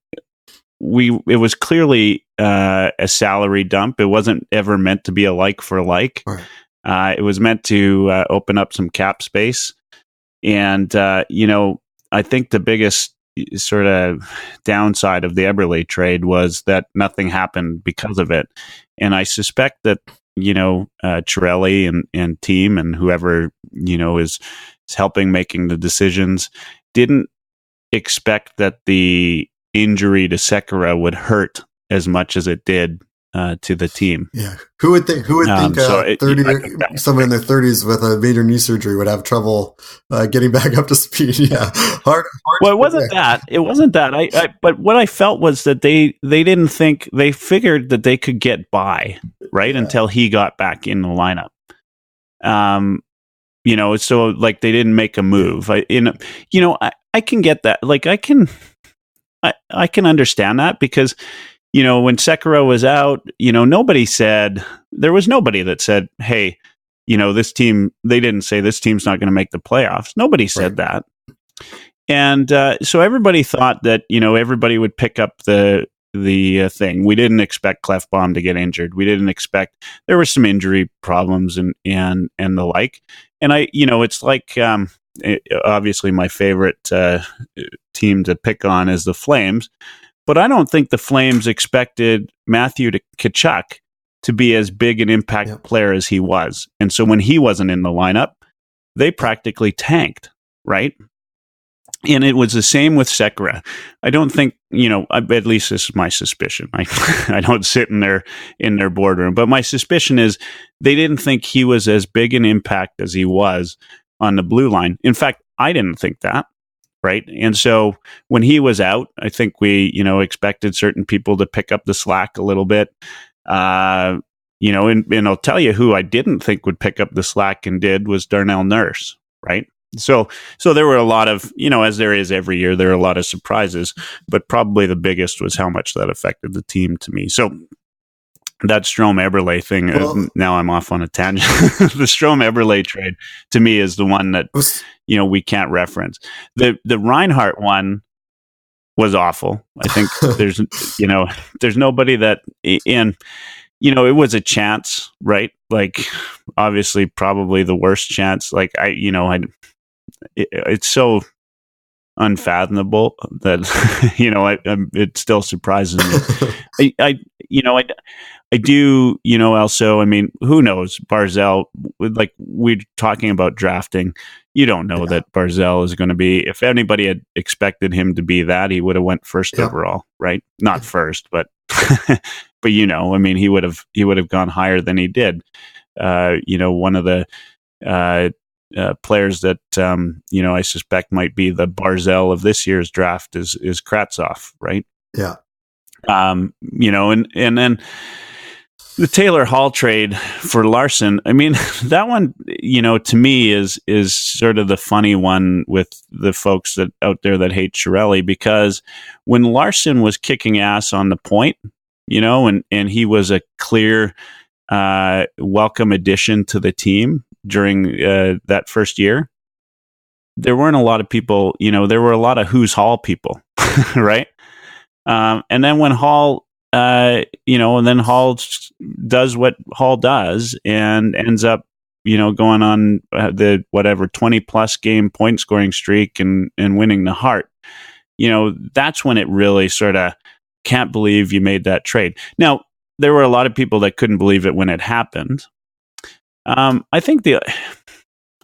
was clearly a salary dump. It wasn't ever meant to be a like for like. Right. It was meant to open up some cap space. And, I think the biggest sort of downside of the Eberle trade was that nothing happened because of it. And I suspect that, Chiarelli and team and whoever, is helping making the decisions didn't expect that the injury to Sekera would hurt as much as it did to the team. Yeah, who would think? Someone in their 30s with a major knee surgery would have trouble getting back up to speed. Yeah, hard. Well, it wasn't that. It wasn't that. But what I felt was that they didn't think, they figured that they could get by until he got back in the lineup. So like they didn't make a move. I can get that. Like I can understand that, because when Sekera was out, there was nobody that said, hey, this team, they didn't say this team's not going to make the playoffs. Nobody said that. And so everybody thought that, everybody would pick up the thing. We didn't expect Clefbaum to get injured. We didn't expect there were some injury problems and the like. And it's like obviously my favorite team to pick on is the Flames, but I don't think the Flames expected Matthew Tkachuk to be as big an impact player as he was. And so when he wasn't in the lineup, they practically tanked, right? And it was the same with Sekera. I don't think, at least this is my suspicion. I don't sit in their boardroom, but my suspicion is they didn't think he was as big an impact as he was on the blue line. In fact, I didn't think that, right? And so when he was out, I think we, expected certain people to pick up the slack a little bit. And I'll tell you who I didn't think would pick up the slack and did was Darnell Nurse, right? So there were a lot of, as there is every year, there are a lot of surprises, but probably the biggest was how much that affected the team to me. So that Strome-Eberle thing, now I'm off on a tangent. The Strome-Eberle trade to me is the one that, we can't reference. The Reinhart one was awful. I think there's nobody that, and, it was a chance, right? Like, obviously, probably the worst chance. Like, it's so unfathomable that it still surprises me. I do, also, I mean, who knows? Barzal, like we're talking about drafting, you don't know that Barzal is going to be, if anybody had expected him to be that, he would have went first overall, right? Not first, but, but, I mean, he would have gone higher than he did. One of the, players that, I suspect might be the Barzal of this year's draft is Kravtsov, right? Yeah. And then the Taylor Hall trade for Larson, I mean, that one, to me is sort of the funny one with the folks that out there that hate Chiarelli, because when Larson was kicking ass on the point, and he was a clear welcome addition to the team during that first year, there weren't a lot of people, there were a lot of who's Hall people, right? And then when Hall, and then Hall does what Hall does and ends up, going on the 20 plus game point scoring streak and winning the Hart, that's when it really sort of can't believe you made that trade. Now, there were a lot of people that couldn't believe it when it happened. I think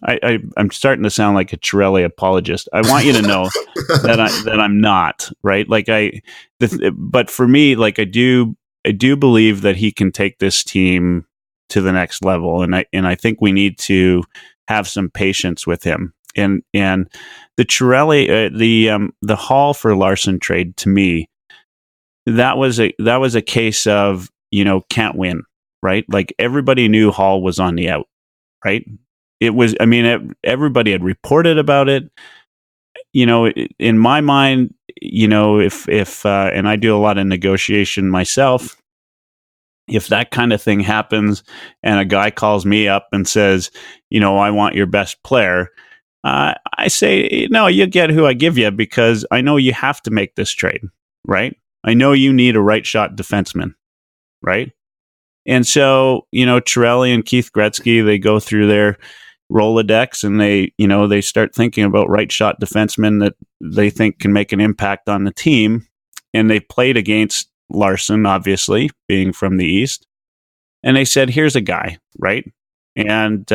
I'm starting to sound like a Chiarelli apologist. I want you to know that I'm not, right. Like but for me, like I do believe that he can take this team to the next level, and I think we need to have some patience with him. And the Chiarelli, the Hall for Larson trade, to me, that was a case of can't win. Right? Like everybody knew Hall was on the out, right? It was, I mean, everybody had reported about it. In my mind, if and I do a lot of negotiation myself, if that kind of thing happens and a guy calls me up and says, I want your best player, I say, no, you get who I give you, because I know you have to make this trade, right? I know you need a right shot defenseman, right? And so, Chiarelli and Keith Gretzky, they go through their Rolodex and they start thinking about right shot defensemen that they think can make an impact on the team. And they played against Larson, obviously, being from the East. And they said, here's a guy, right? And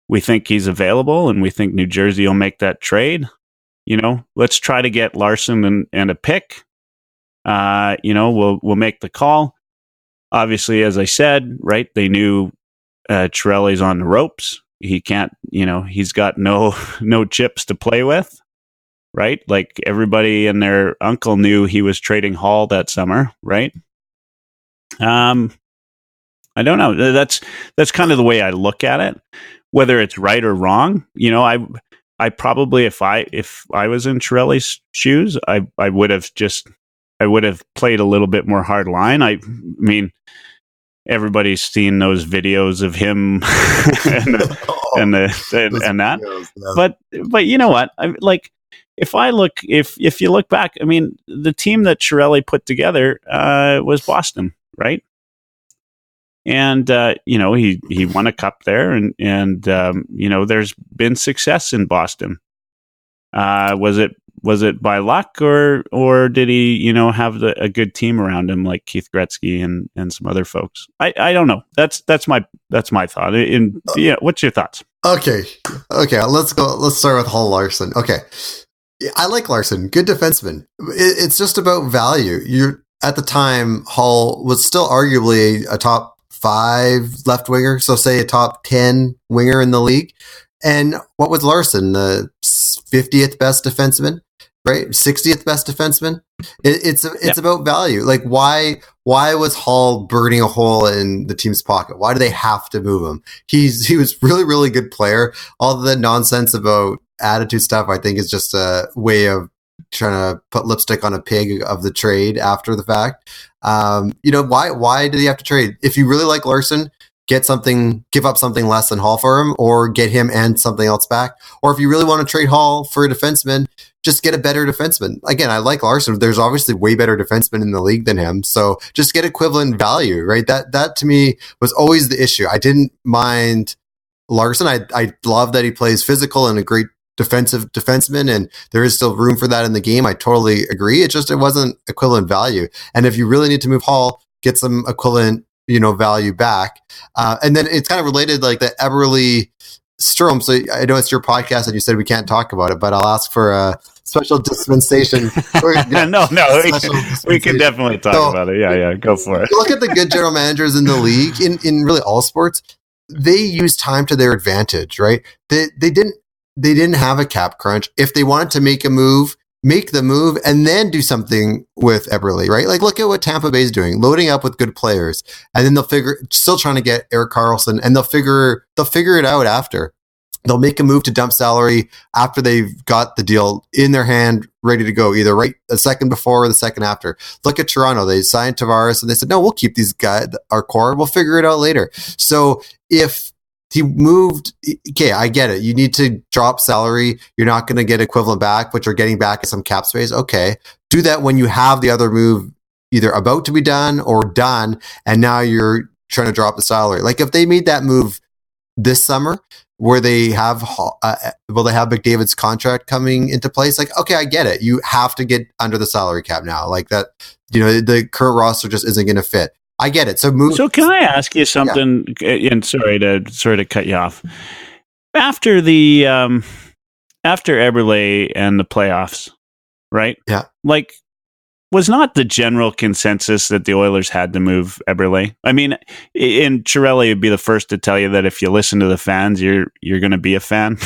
we think he's available, and we think New Jersey will make that trade. Let's try to get Larson and a pick. We'll make the call. Obviously, as I said, right, they knew Chiarelli's on the ropes. He can't, he's got no chips to play with, right? Like everybody and their uncle knew he was trading Hall that summer, right? I don't know. That's kind of the way I look at it. Whether it's right or wrong, I probably, if I was in Chiarelli's shoes, I would have played a little bit more hard line. I mean, everybody's seen those videos of him and that. Videos, yeah. But you know what? if you look back, I mean, the team that Chiarelli put together was Boston, right? And he won a cup there, and there's been success in Boston. Was it by luck, or did he have a good team around him like Keith Gretzky and some other folks? I don't know. That's my thought. What's your thoughts? Okay. Let's go. Let's start with Hall Larson. Okay, I like Larson. Good defenseman. It's just about value. At the time, Hall was still arguably a top 5 left winger, so say a top 10 winger in the league. And what was Larson? The 50th best defenseman, right? 60th best defenseman. It's about value. Like why was Hall burning a hole in the team's pocket? Why do they have to move him? He was really, really good player. All the nonsense about attitude stuff, I think, is just a way of trying to put lipstick on a pig of the trade after the fact. Why did he have to trade? If you really like Larson, give up something less than Hall for him, or get him and something else back. Or if you really want to trade Hall for a defenseman, just get a better defenseman. Again, I like Larson. There's obviously way better defensemen in the league than him. So just get equivalent value, right? That to me was always the issue. I didn't mind Larson. I love that he plays physical and a great defenseman, and there is still room for that in the game. I totally agree. It wasn't equivalent value. And if you really need to move Hall, get some equivalent value back. And then it's kind of related, like the Eberle Strome. So I know it's your podcast and you said we can't talk about it, but I'll ask for a special dispensation. No, we can definitely talk about it. Yeah, go for it. Look at the good general managers in the league, in really all sports. They use time to their advantage, right? They didn't have a cap crunch. If they wanted to make the move and then do something with Eberle, right? Like look at what Tampa Bay's doing, loading up with good players, and then still trying to get Erik Karlsson, and they'll figure it out after. They'll make a move to dump salary after they've got the deal in their hand, ready to go, either right a second before or the second after. Look at Toronto. They signed Tavares and they said, no, we'll keep these guys, our core. We'll figure it out later. So if he moved, okay, I get it. You need to drop salary. You're not going to get equivalent back, but you're getting back some cap space. Okay. Do that when you have the other move either about to be done or done, and now you're trying to drop the salary. Like if they made that move this summer, where they have McDavid's contract coming into place, like, okay, I get it. You have to get under the salary cap now. Like that, the current roster just isn't going to fit. I get it. So can I ask you something? Yeah. And sorry to cut you off. After Eberle and the playoffs, right? Yeah. Like, was not the general consensus that the Oilers had to move Eberle? I mean, and Chiarelli would be the first to tell you that if you listen to the fans, you're going to be a fan,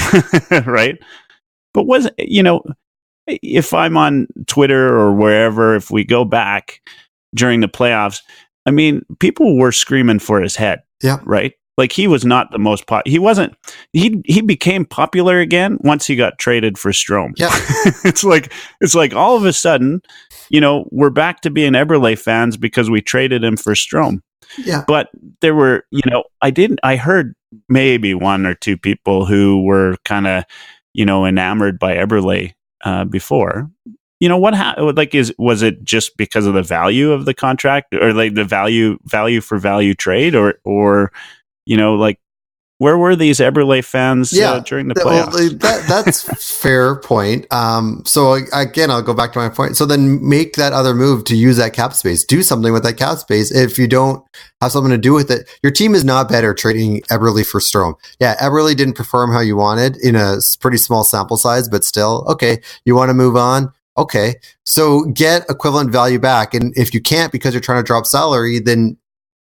right? But if I'm on Twitter or wherever, if we go back during the playoffs, I mean, people were screaming for his head, right? Like he was not the most he wasn't. He became popular again once he got traded for Strome. Yeah, it's like all of a sudden, we're back to being Eberle fans because we traded him for Strome. Yeah, but there were, I heard maybe one or two people who were kind of, enamored by Eberle before. Was it just because of the value of the contract, or like the value for value trade, or where were these Eberle fans during the playoffs? That's fair point. So again, I'll go back to my point. So then make that other move to use that cap space. Do something with that cap space. If you don't have something to do with it, your team is not better trading Eberle for Strome. Yeah, Eberle didn't perform how you wanted in a pretty small sample size, but still, okay, you want to move on? Okay, so get equivalent value back. And if you can't because you're trying to drop salary, then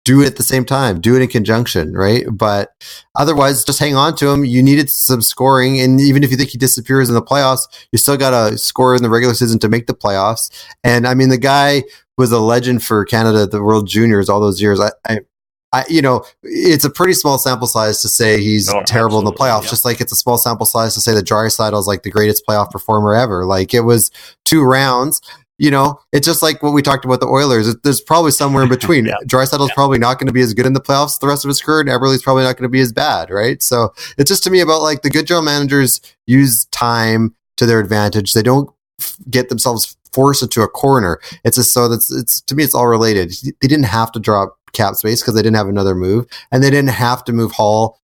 do it at the same time. Do it in conjunction, right? But otherwise, just hang on to him. You needed some scoring. And even if you think he disappears in the playoffs, you still got to score in the regular season to make the playoffs. And I mean, the guy was a legend for Canada at the World Juniors all those years. It's a pretty small sample size to say he's terrible in the playoffs, just like it's a small sample size to say that Draisaitl is like the greatest playoff performer ever. Like it was 2 rounds. It's just like what we talked about the Oilers. There's probably somewhere in between. Draisaitl is probably not going to be as good in the playoffs the rest of his career, and Eberle's probably not going to be as bad, right? So it's just to me about like the good general managers use time to their advantage. They don't get themselves forced into a corner. It's just so that's it's to me it's all related. They didn't have to drop cap space because they didn't have another move, and they didn't have to move Hall,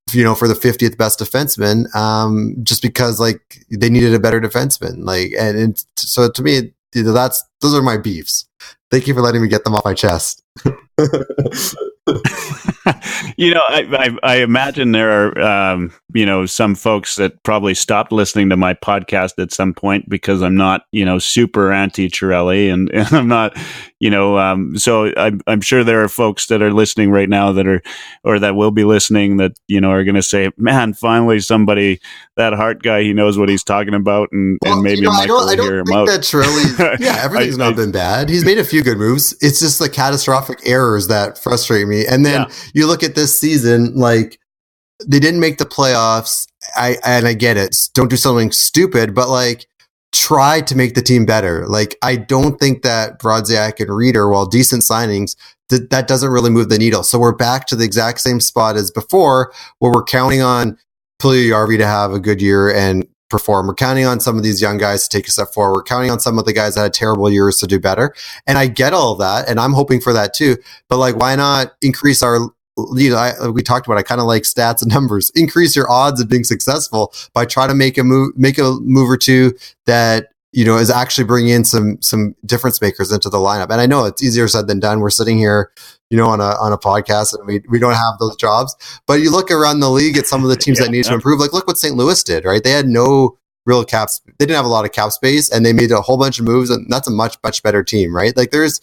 for the 50th best defenseman, just because like they needed a better defenseman. Like, and so to me, those are my beefs. Thank you for letting me get them off my chest. I imagine there are, some folks that probably stopped listening to my podcast at some point because I'm not, super anti Chiarelli and I'm not, so I'm sure there are folks that are listening right now or that will be listening that, are going to say, man, finally somebody, that Hart guy, he knows what he's talking about. And maybe Michael will hear him out. That Chiarelli, everything's not been bad. He's made a few good moves. It's just the catastrophic errors that frustrate me. And then you look at this season, like they didn't make the playoffs. I get it. Don't do something stupid, but like try to make the team better. Like I don't think that Brodziak and Reeder, while decent signings, that doesn't really move the needle. So we're back to the exact same spot as before, where we're counting on Puljujärvi to have a good year and perform. We're counting on some of these young guys to take a step forward. We're counting on some of the guys that had terrible years to do better. And I get all of that, and I'm hoping for that too. But like, why not increase our we talked about, I kind of like stats and numbers. Increase your odds of being successful by trying to make a move or two that, is actually bringing in some difference makers into the lineup. And I know it's easier said than done. We're sitting here, on a podcast, and we don't have those jobs. But you look around the league at some of the teams that need to improve. Like, look what St. Louis did, right? They had no real caps. They didn't have a lot of cap space, and they made a whole bunch of moves, and that's a much, much better team, right? Like, there's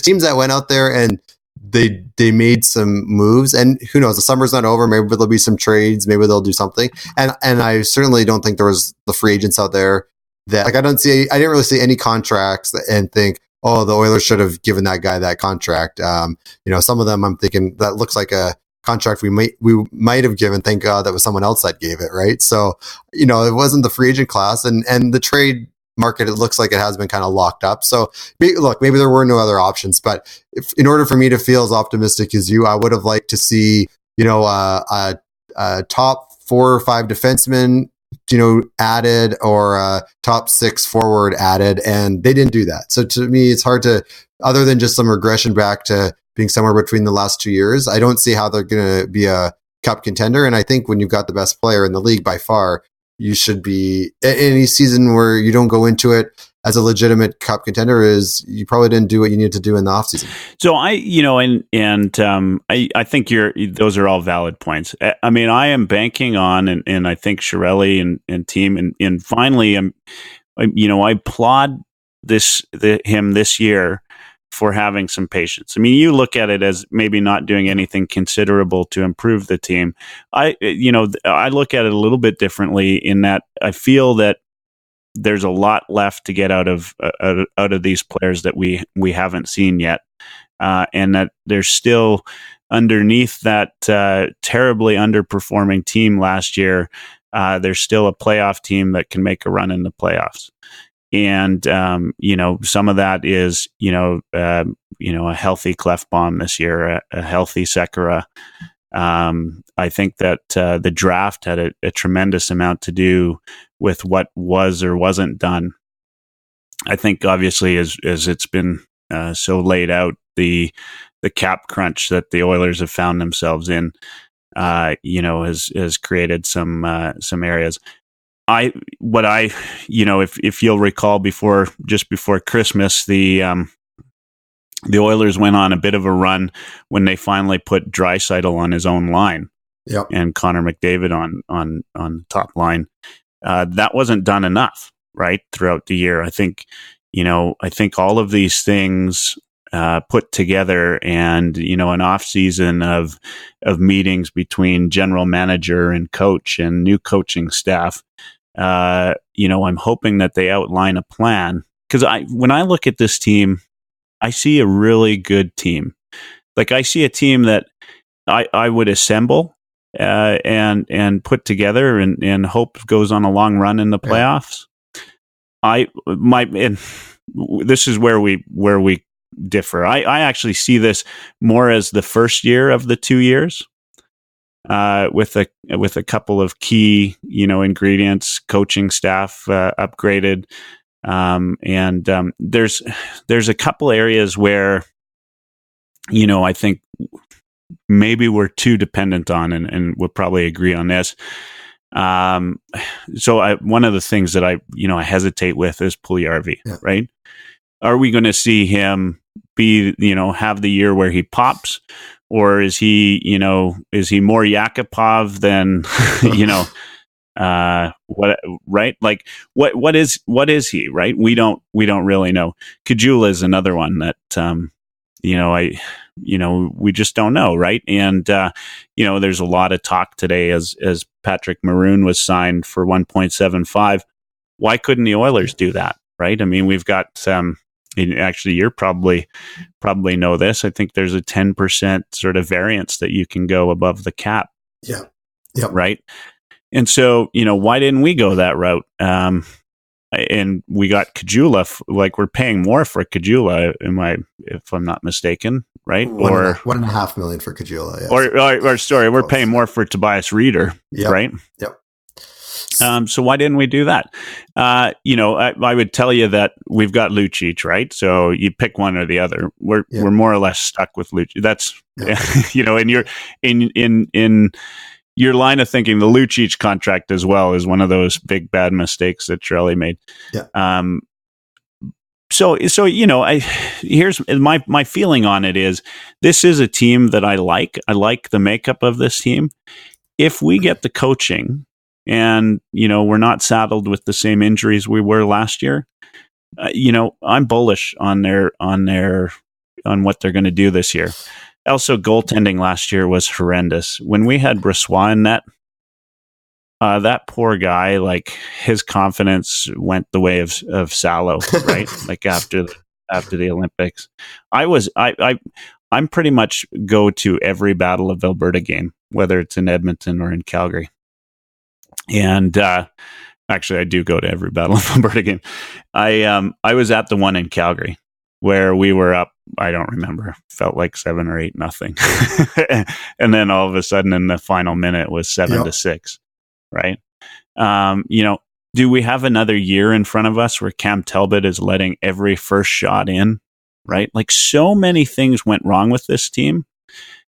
teams that went out there and they made some moves, and who knows, the summer's not over. Maybe there'll be some trades. Maybe they'll do something. And I certainly don't think there was the free agents out there that, like, I didn't really see any contracts and think, oh, the Oilers should have given that guy that contract. Some of them I'm thinking that looks like a contract we might have given. Thank God that was someone else that gave it, right? So, it wasn't the free agent class, and the trade market, it looks like it has been kind of locked up. So look, maybe there were no other options, but in order for me to feel as optimistic as you, I would have liked to see, a top 4 or 5 defensemen, added, or a top 6 forward added, and they didn't do that. So to me, it's hard to, other than just some regression back to being somewhere between the last 2 years, I don't see how they're going to be a cup contender. And I think when you've got the best player in the league by far, you should be, any season where you don't go into it as a legitimate cup contender is you probably didn't do what you needed to do in the offseason. So I think those are all valid points. I mean, I am banking on, and I think Chiarelli and team, and finally, I applaud him this year for having some patience. I mean, you look at it as maybe not doing anything considerable to improve the team. I look at it a little bit differently in that I feel that there's a lot left to get out of these players that we haven't seen yet, and that there's still underneath that terribly underperforming team last year. There's still a playoff team that can make a run in the playoffs. And, some of that is, a healthy Clefbaum this year, a healthy Sekera. I think that the draft had a tremendous amount to do with what was or wasn't done. I think, obviously, as it's been so laid out, the cap crunch that the Oilers have found themselves in, has created some areas. If you'll recall, just before Christmas, the Oilers went on a bit of a run when they finally put Draisaitl on his own line, and Connor McDavid on the top line. That wasn't done enough, right, throughout the year. I think all of these things put together, and an off season of meetings between general manager and coach and new coaching staff. I'm hoping that they outline a plan, because when I look at this team, I see a really good team. Like, I see a team that I would assemble and put together and hope goes on a long run in the playoffs. This is where we differ. I actually see this more as the first year of the 2 years. with a couple of key, ingredients, coaching staff upgraded. There's a couple areas where, I think maybe we're too dependent on, and we'll probably agree on this. So one of the things that I hesitate with is Puljärvi, right? Are we going to see him be, have the year where he pops, or is he more Yakupov than, what, right? Like what is he, right? We don't really know. Kajula is another one that, we just don't know, right? And there's a lot of talk today as Patrick Maroon was signed for 1.75. Why couldn't the Oilers do that, right? I mean, we've got actually, you're probably know this. I think there's a 10% sort of variance that you can go above the cap. Yeah. Right. And so, why didn't we go that route? And we got Kajula, like we're paying more for Kajula, if I'm not mistaken, right? Or $1.5 million for Kajula. Yes. Or we're paying more for Tobias Reeder, right? Yep. So why didn't we do that? I would tell you that we've got Lucic, right? So you pick one or the other. We're more or less stuck with Lucic. That's in your line of thinking, the Lucic contract as well is one of those big bad mistakes that Chiarelli made. Yeah. So here's my feeling on it is this is a team that I like. I like the makeup of this team. If we get the coaching and, we're not saddled with the same injuries we were last year, I'm bullish on what they're going to do this year. Also, goaltending last year was horrendous. When we had Brossoit in net, that poor guy, like his confidence went the way of Salo, right? Like after the Olympics, I'm pretty much go to every Battle of Alberta game, whether it's in Edmonton or in Calgary. And actually, I do go to every Battle of Alberta game. I was at the one in Calgary where we were up. I don't remember. Felt like 7 or 8-0, and then all of a sudden, in the final minute, it was 7-6. Right? Do we have another year in front of us where Cam Talbot is letting every first shot in? Right? Like so many things went wrong with this team.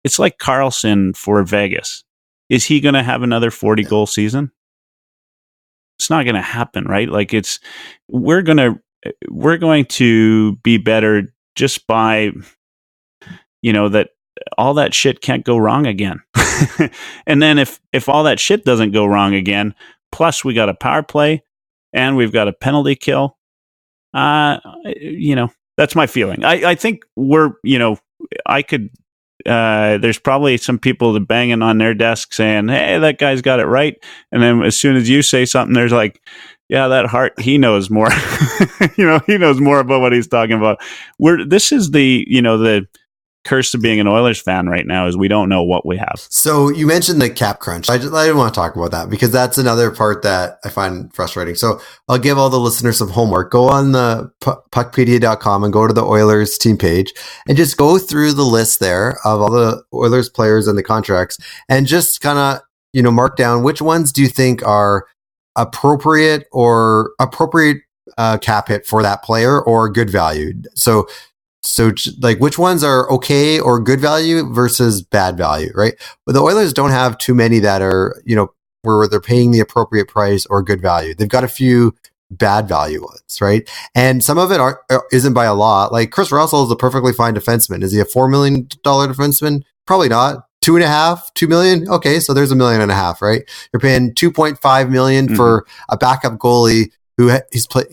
It's like Carlson for Vegas. Is he going to have another 40-goal season? It's not going to happen, right? Like we're going to be better just by, that all that shit can't go wrong again. And then if all that shit doesn't go wrong again, plus we got a power play and we've got a penalty kill, that's my feeling. I think there's probably some people that banging on their desk saying, hey, that guy's got it right. And then as soon as you say something, there's like, yeah, that Hart, he knows more. He knows more about what he's talking about. This is the curse of being an Oilers fan right now is we don't know what we have. So you mentioned the cap crunch. I didn't want to talk about that because that's another part that I find frustrating. So I'll give all the listeners some homework. Go on the puckpedia.com and go to the Oilers team page and just go through the list there of all the Oilers players and the contracts and just kind of, mark down which ones do you think are appropriate cap hit for that player or good value. So like which ones are okay or good value versus bad value, right? But the Oilers don't have too many that are, where they're paying the appropriate price or good value. They've got a few bad value ones, right? And some of it isn't by a lot. Like Chris Russell is a perfectly fine defenseman. Is he a $4 million defenseman? Probably not. 2.5, 2 million. Okay. So there's $1.5 million, right? You're paying 2.5 million for a backup goalie who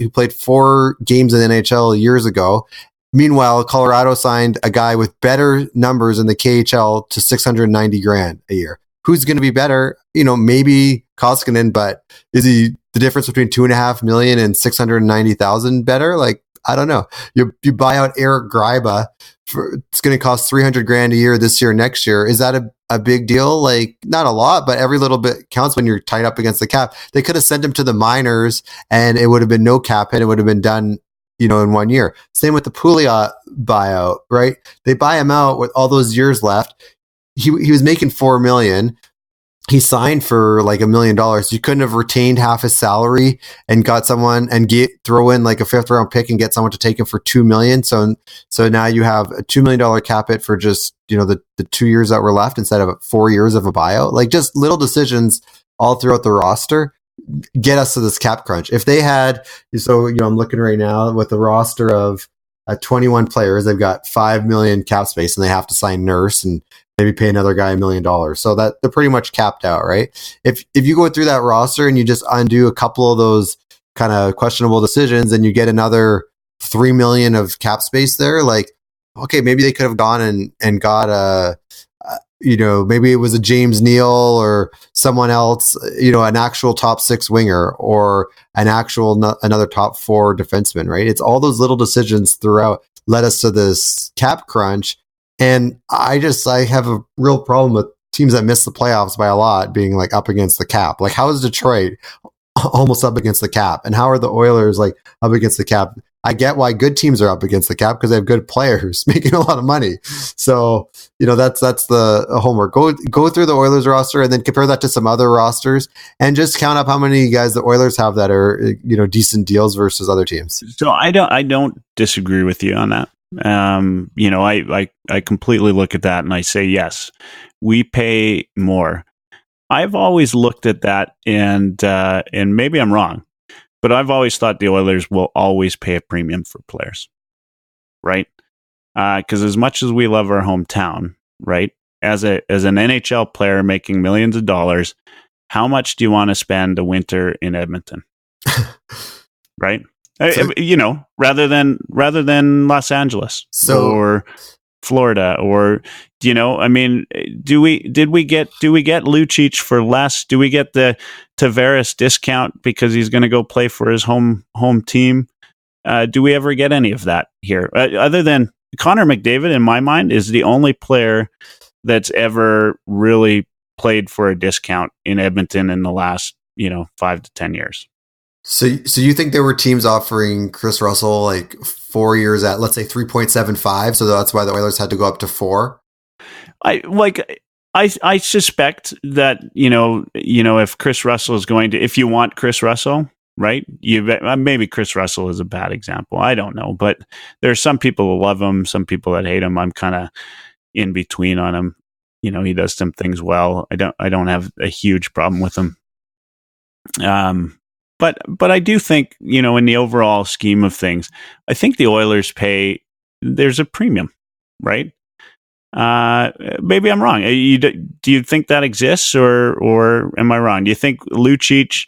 played 4 games in the NHL years ago. Meanwhile, Colorado signed a guy with better numbers in the KHL to $690,000 a year. Who's going to be better? Maybe Koskinen, but is he the difference between 2.5 million and 690,000 better? Like, I don't know. You buy out Eric Greiba it's going to cost $300,000 a year this year, next year. Is that a big deal? Like, not a lot, but every little bit counts when you're tied up against the cap. They could have sent him to the minors and it would have been no cap hit. It would have been done, in 1 year. Same with the Pouliot buyout, right? They buy him out with all those years left. He was making $4 million. he signed for like $1 million. You couldn't have retained half his salary and got someone and throw in like a 5th round pick and get someone to take him for $2 million. So now you have a $2 million cap hit for just, the 2 years that were left instead of 4 years of a buyout. Like just little decisions all throughout the roster get us to this cap crunch. If they had, I'm looking right now with the roster of 21 players, they've got 5 million cap space and they have to sign Nurse and maybe pay another guy $1 million. So that they're pretty much capped out, right? If you go through that roster and you just undo a couple of those kind of questionable decisions and you get another 3 million of cap space there, like, okay, maybe they could have gone and got maybe it was a James Neal or someone else, an actual top 6 winger or another top 4 defenseman, right? It's all those little decisions throughout led us to this cap crunch. And I have a real problem with teams that miss the playoffs by a lot being like up against the cap. Like, how is Detroit almost up against the cap? And how are the Oilers like up against the cap? I get why good teams are up against the cap because they have good players making a lot of money. So, that's the homework. Go through the Oilers roster and then compare that to some other rosters and just count up how many guys the Oilers have that are, decent deals versus other teams. So I don't disagree with you on that. I completely look at that and I say, yes, we pay more. I've always looked at that and maybe I'm wrong, but I've always thought the Oilers will always pay a premium for players, right? Because as much as we love our hometown, right, as an NHL player making millions of dollars, how much do you want to spend a winter in Edmonton, right? So, rather than Los Angeles or Florida or, do we get Lucic for less? Do we get the Tavares discount because he's going to go play for his home team? Do we ever get any of that here? Other than Connor McDavid, in my mind, is the only player that's ever really played for a discount in Edmonton in the last, 5 to 10 years. So you think there were teams offering Chris Russell like 4 years at, let's say, 3.75? So that's why the Oilers had to go up to 4. I suspect that if Chris Russell is going to, if you want Chris Russell, right? Maybe Chris Russell is a bad example. I don't know, but there are some people who love him, some people that hate him. I'm kind of in between on him. He does some things well. I don't have a huge problem with him. But I do think, in the overall scheme of things, I think the Oilers there's a premium, right? Maybe I'm wrong. Do you think that exists or am I wrong? Do you think Lucic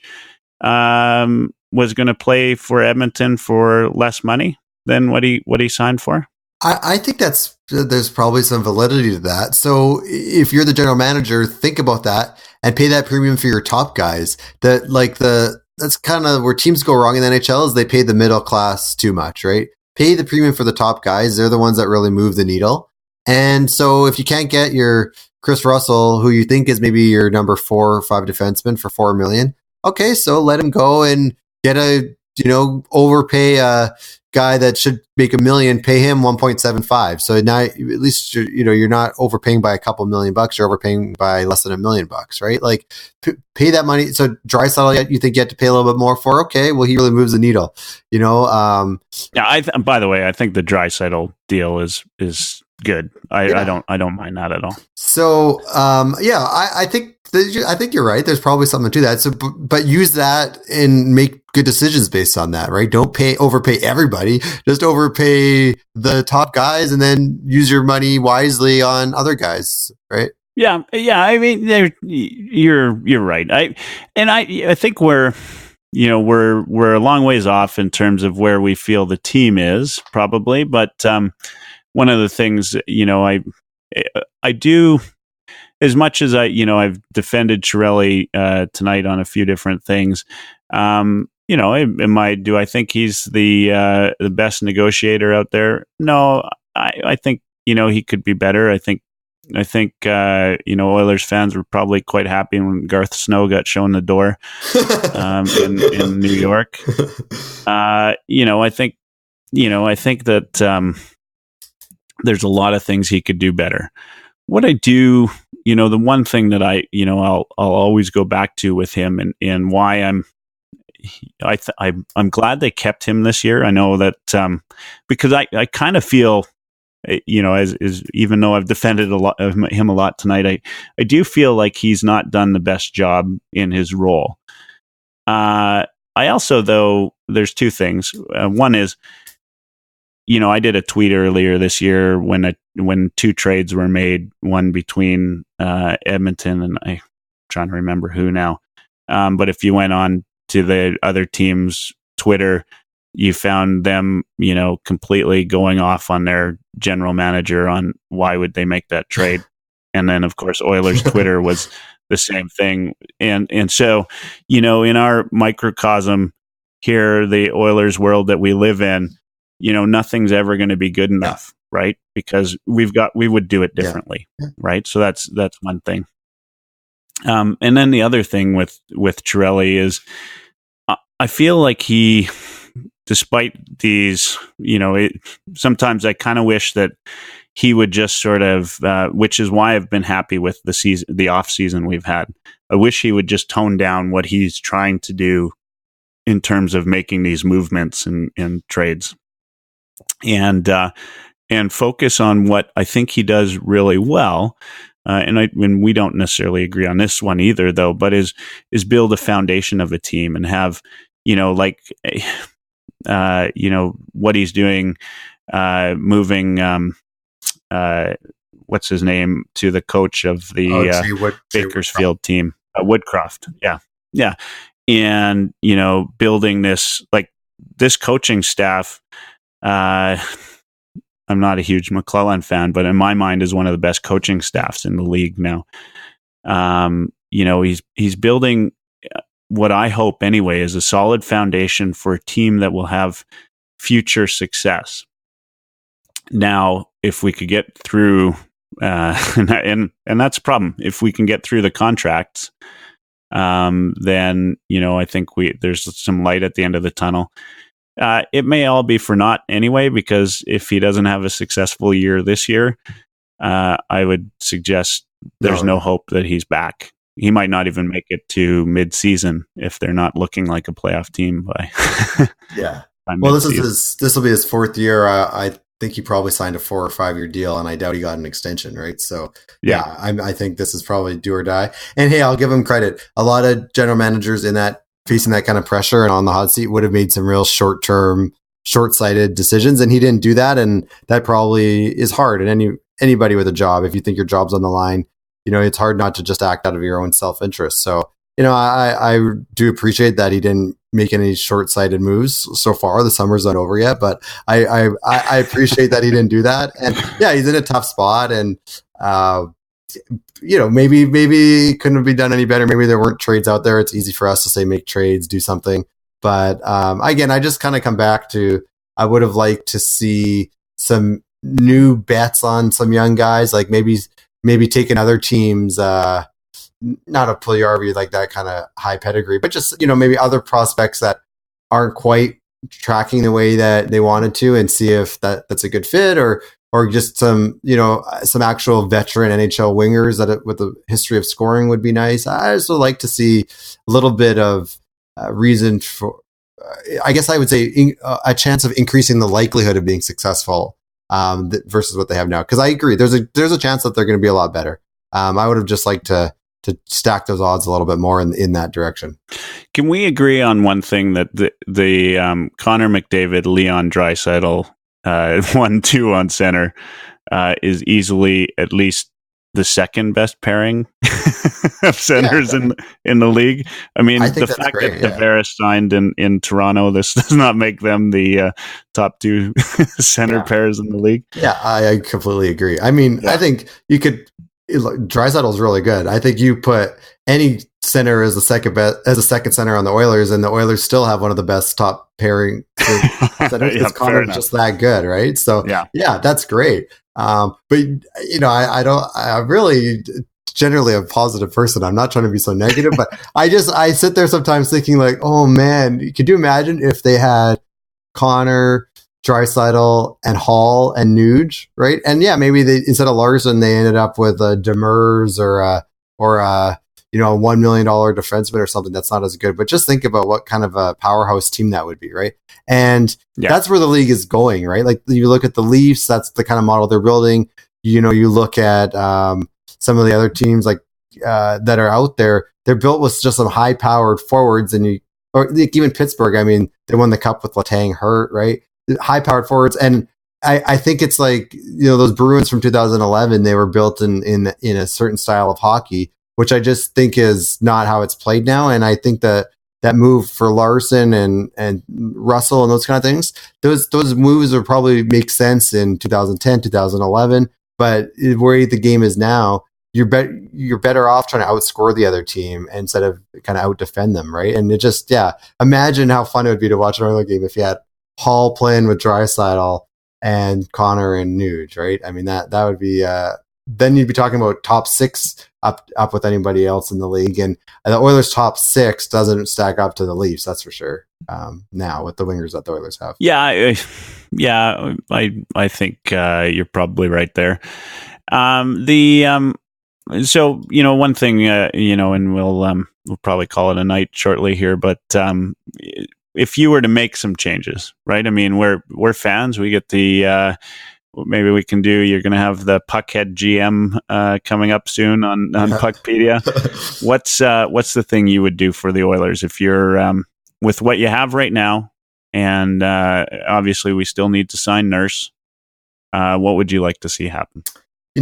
was going to play for Edmonton for less money than what he signed for? I think there's probably some validity to that. So if you're the general manager, think about that and pay that premium for your top guys. That's kind of where teams go wrong in the NHL is they pay the middle class too much, right? Pay the premium for the top guys. They're the ones that really move the needle. And so if you can't get your Chris Russell, who you think is maybe your number 4 or 5 defenseman for $4 million, okay, so let him go and get overpay a guy that should make $1 million, pay him 1.75. So now at least you're not overpaying by a couple $1 million. You're overpaying by less than $1 million, right? Like pay that money. So Draisaitl, you think you have to pay a little bit more for? Okay, well he really moves the needle. Yeah. By the way, I think the Draisaitl deal is good. I don't mind that at all. So I think you're right. There's probably something to that. So, but use that and make good decisions based on that, right? Don't overpay everybody. Just overpay the top guys, and then use your money wisely on other guys, right? Yeah. I mean, you're right. I think we're a long ways off in terms of where we feel the team is, probably. But one of the things I do. As much as I've defended Chiarelli tonight on a few different things, do I think he's the best negotiator out there? No, I think he could be better. I think Oilers fans were probably quite happy when Garth Snow got shown the door in New York. I think that there's a lot of things he could do better. What I do, the one thing that I'll always go back to with him, and why I'm glad they kept him this year. I know that because I kind of feel, as even though I've defended him a lot tonight, I do feel like he's not done the best job in his role. I also, though, there's two things. One is, I did a tweet earlier this year when two trades were made, one between Edmonton and I'm trying to remember who now. But if you went on to the other team's Twitter, you found them, completely going off on their general manager on why would they make that trade. And then, of course, Oilers Twitter was the same thing. And so, in our microcosm here, the Oilers world that we live in, nothing's ever going to be good enough, right? Because we would do it differently, right? So that's one thing. And then the other thing with Chiarelli is, I feel like he, despite these, sometimes I kind of wish that he would just sort of, which is why I've been happy with the off season we've had. I wish he would just tone down what he's trying to do in terms of making these movements and trades, and focus on what I think he does really well. And we don't necessarily agree on this one either, though, but is build a foundation of a team and have, what he's doing, moving, what's his name, to the coach of the Bakersfield team, Woodcroft. Yeah. And, building this coaching staff, I'm not a huge McClellan fan, but in my mind is one of the best coaching staffs in the league now. He's building what I hope anyway is a solid foundation for a team that will have future success. Now, if we could get through, and that's a problem. If we can get through the contracts, then I think there's some light at the end of the tunnel. It may all be for naught anyway, because if he doesn't have a successful year this year, I would suggest there's no hope that he's back. He might not even make it to mid-season if they're not looking like a playoff team by. Well, this will be his fourth year. I think he probably signed a 4 or 5 year deal, and I doubt he got an extension, right? So I think this is probably do or die. And hey, I'll give him credit. A lot of general managers facing that kind of pressure and on the hot seat would have made some real short-term, short-sighted decisions, and he didn't do that, and that probably is hard. And anybody with a job, if you think your job's on the line, it's hard not to just act out of your own self-interest. So, I do appreciate that he didn't make any short-sighted moves so far. The summer's not over yet, but I appreciate that he didn't do that. And yeah, he's in a tough spot, and maybe couldn't have been done any better. Maybe there weren't trades out there. It's easy for us to say, make trades, do something. But again, I just kind of come back to, I would have liked to see some new bets on some young guys, like maybe take another team's, not a Puljujärvi, like that kind of high pedigree, but just, maybe other prospects that aren't quite tracking the way that they wanted to, and see if that's a good fit, or just some actual veteran NHL wingers that with a history of scoring would be nice. I also like to see a little bit of reason for, I guess I would say, a chance of increasing the likelihood of being successful versus what they have now. Because I agree, there's a chance that they're going to be a lot better. I would have just liked to stack those odds a little bit more in that direction. Can we agree on one thing, that the Connor McDavid, Leon Draisaitl 1-2 on center is easily at least the second best pairing of centers in the league? I mean, the fact that Tavares signed in Toronto, this does not make them the top two center pairs in the league. Yeah, I completely agree. I mean, I think you could. Draisaitl is really good. I think you put any center as the second center on the Oilers, and the Oilers still have one of the best top pairing centers. It's Connor's just that good, right? So yeah, that's great. But I'm really generally a positive person. I'm not trying to be so negative, but I sit there sometimes thinking like, oh man, could you imagine if they had Connor, Draisaitl and Hall and Nuge, right? And yeah, maybe they, instead of Larson, they ended up with a Demers or a $1 million defenseman or something that's not as good. But just think about what kind of a powerhouse team that would be, right? And that's where the league is going, right? Like you look at the Leafs, that's the kind of model they're building. You look at some of the other teams like that are out there. They're built with just some high-powered forwards, or even Pittsburgh. I mean, they won the cup with Letang hurt, right? High-powered forwards, and I think it's like those Bruins from 2011. They were built in a certain style of hockey, which I just think is not how it's played now. And I think that move for Larson and Russell and those kind of things, those moves would probably make sense in 2010, 2011. But where the game is now, you're better off trying to outscore the other team instead of kind of out-defend them, right? And it just, imagine how fun it would be to watch an Oilers game if you had Hall playing with Draisaitl and Connor and Nuge, right? I mean, that would be, then you'd be talking about top 6 up with anybody else in the league. And the Oilers' top 6 doesn't stack up to the Leafs, that's for sure, now with the wingers that the Oilers have. I think you're probably right there. So, one thing, and we'll probably call it a night shortly here, but if you were to make some changes, right? I mean, we're fans. We get the maybe we can do. You're going to have the Puckhead GM coming up soon on Puckpedia. What's the thing you would do for the Oilers if you're with what you have right now, and obviously we still need to sign Nurse. What would you like to see happen?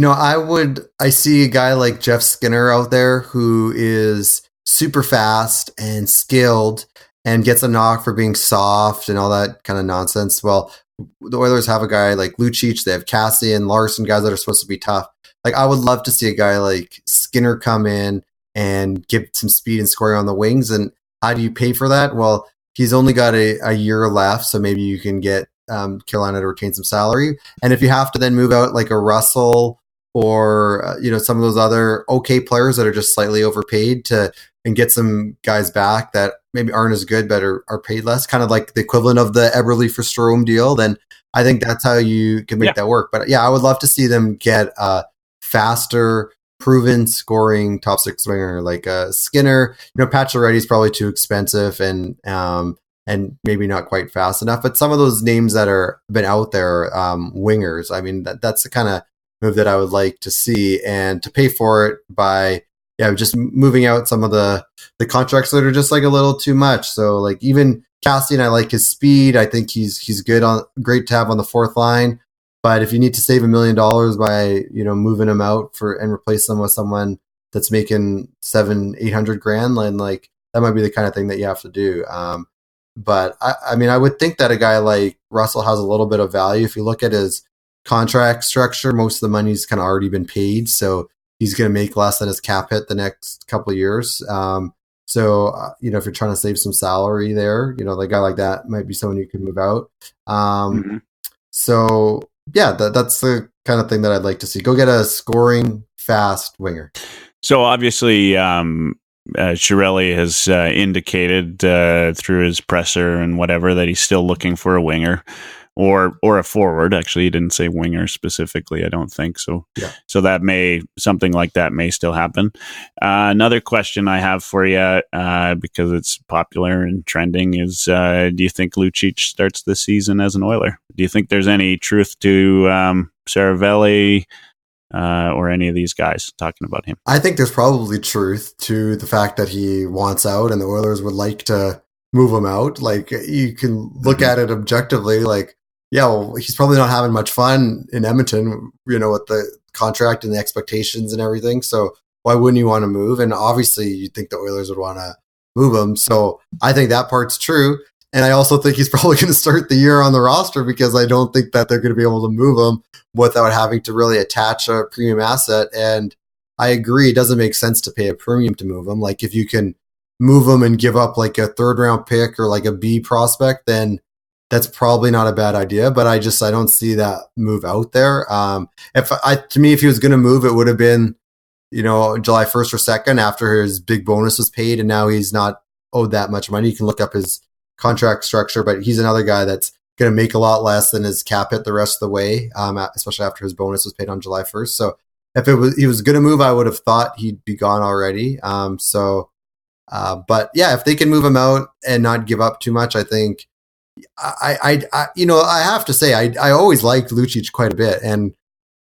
I see a guy like Jeff Skinner out there who is super fast and skilled and gets a knock for being soft and all that kind of nonsense. Well, the Oilers have a guy like Lucic, they have Cassian, Larson, guys that are supposed to be tough. Like, I would love to see a guy like Skinner come in and give some speed and scoring on the wings. And how do you pay for that? Well, he's only got a year left, so maybe you can get Carolina to retain some salary. And if you have to then move out like a Russell or some of those other okay players that are just slightly overpaid and get some guys back that maybe aren't as good but are paid less, kind of like the equivalent of the Eberle for Strome deal, then I think that's how you can make that work. But I would love to see them get a faster, proven scoring top 6 winger like Skinner. Pacioretty is probably too expensive and maybe not quite fast enough. But some of those names that are been out there, wingers, I mean, that's the kind of move that I would like to see, and to pay for it by just moving out some of the contracts that are just like a little too much. So like even Cassian, I like his speed. I think he's great to have on the 4th line. But if you need to save $1 million by moving him out and replace them with someone that's making $700,000-800,000, then like that might be the kind of thing that you have to do. But I mean, I would think that a guy like Russell has a little bit of value. If you look at his contract structure, most of the money's kind of already been paid, so he's going to make less than his cap hit the next couple of years. So if you're trying to save some salary there, a guy like that might be someone you could move out. So that's the kind of thing that I'd like to see. Go get a scoring fast winger. So obviously, Chiarelli has indicated through his presser and whatever that he's still looking for a winger. Or a forward. Actually, he didn't say winger specifically, I don't think so. So something like that may still happen. Another question I have for you, because it's popular and trending, is do you think Lucic starts this season as an Oiler? Do you think there's any truth to Saravelli or any of these guys talking about him? I think there's probably truth to the fact that he wants out and the Oilers would like to move him out. Like, you can look at it objectively, like, he's probably not having much fun in Edmonton, with the contract and the expectations and everything. So why wouldn't you want to move? And obviously you think the Oilers would want to move him. So I think that part's true. And I also think he's probably going to start the year on the roster, because I don't think that they're going to be able to move him without having to really attach a premium asset. And I agree, it doesn't make sense to pay a premium to move him. Like, if you can move him and give up like a 3rd round pick or like a B prospect, then that's probably not a bad idea. But I don't see that move out there. To me, if he was going to move, it would have been, July 1st or 2nd after his big bonus was paid, and now he's not owed that much money. You can look up his contract structure, but he's another guy that's going to make a lot less than his cap hit the rest of the way, especially after his bonus was paid on July 1st. So if he was going to move, I would have thought he'd be gone already. But yeah, if they can move him out and not give up too much, I think I have to say, I always liked Lucic quite a bit, and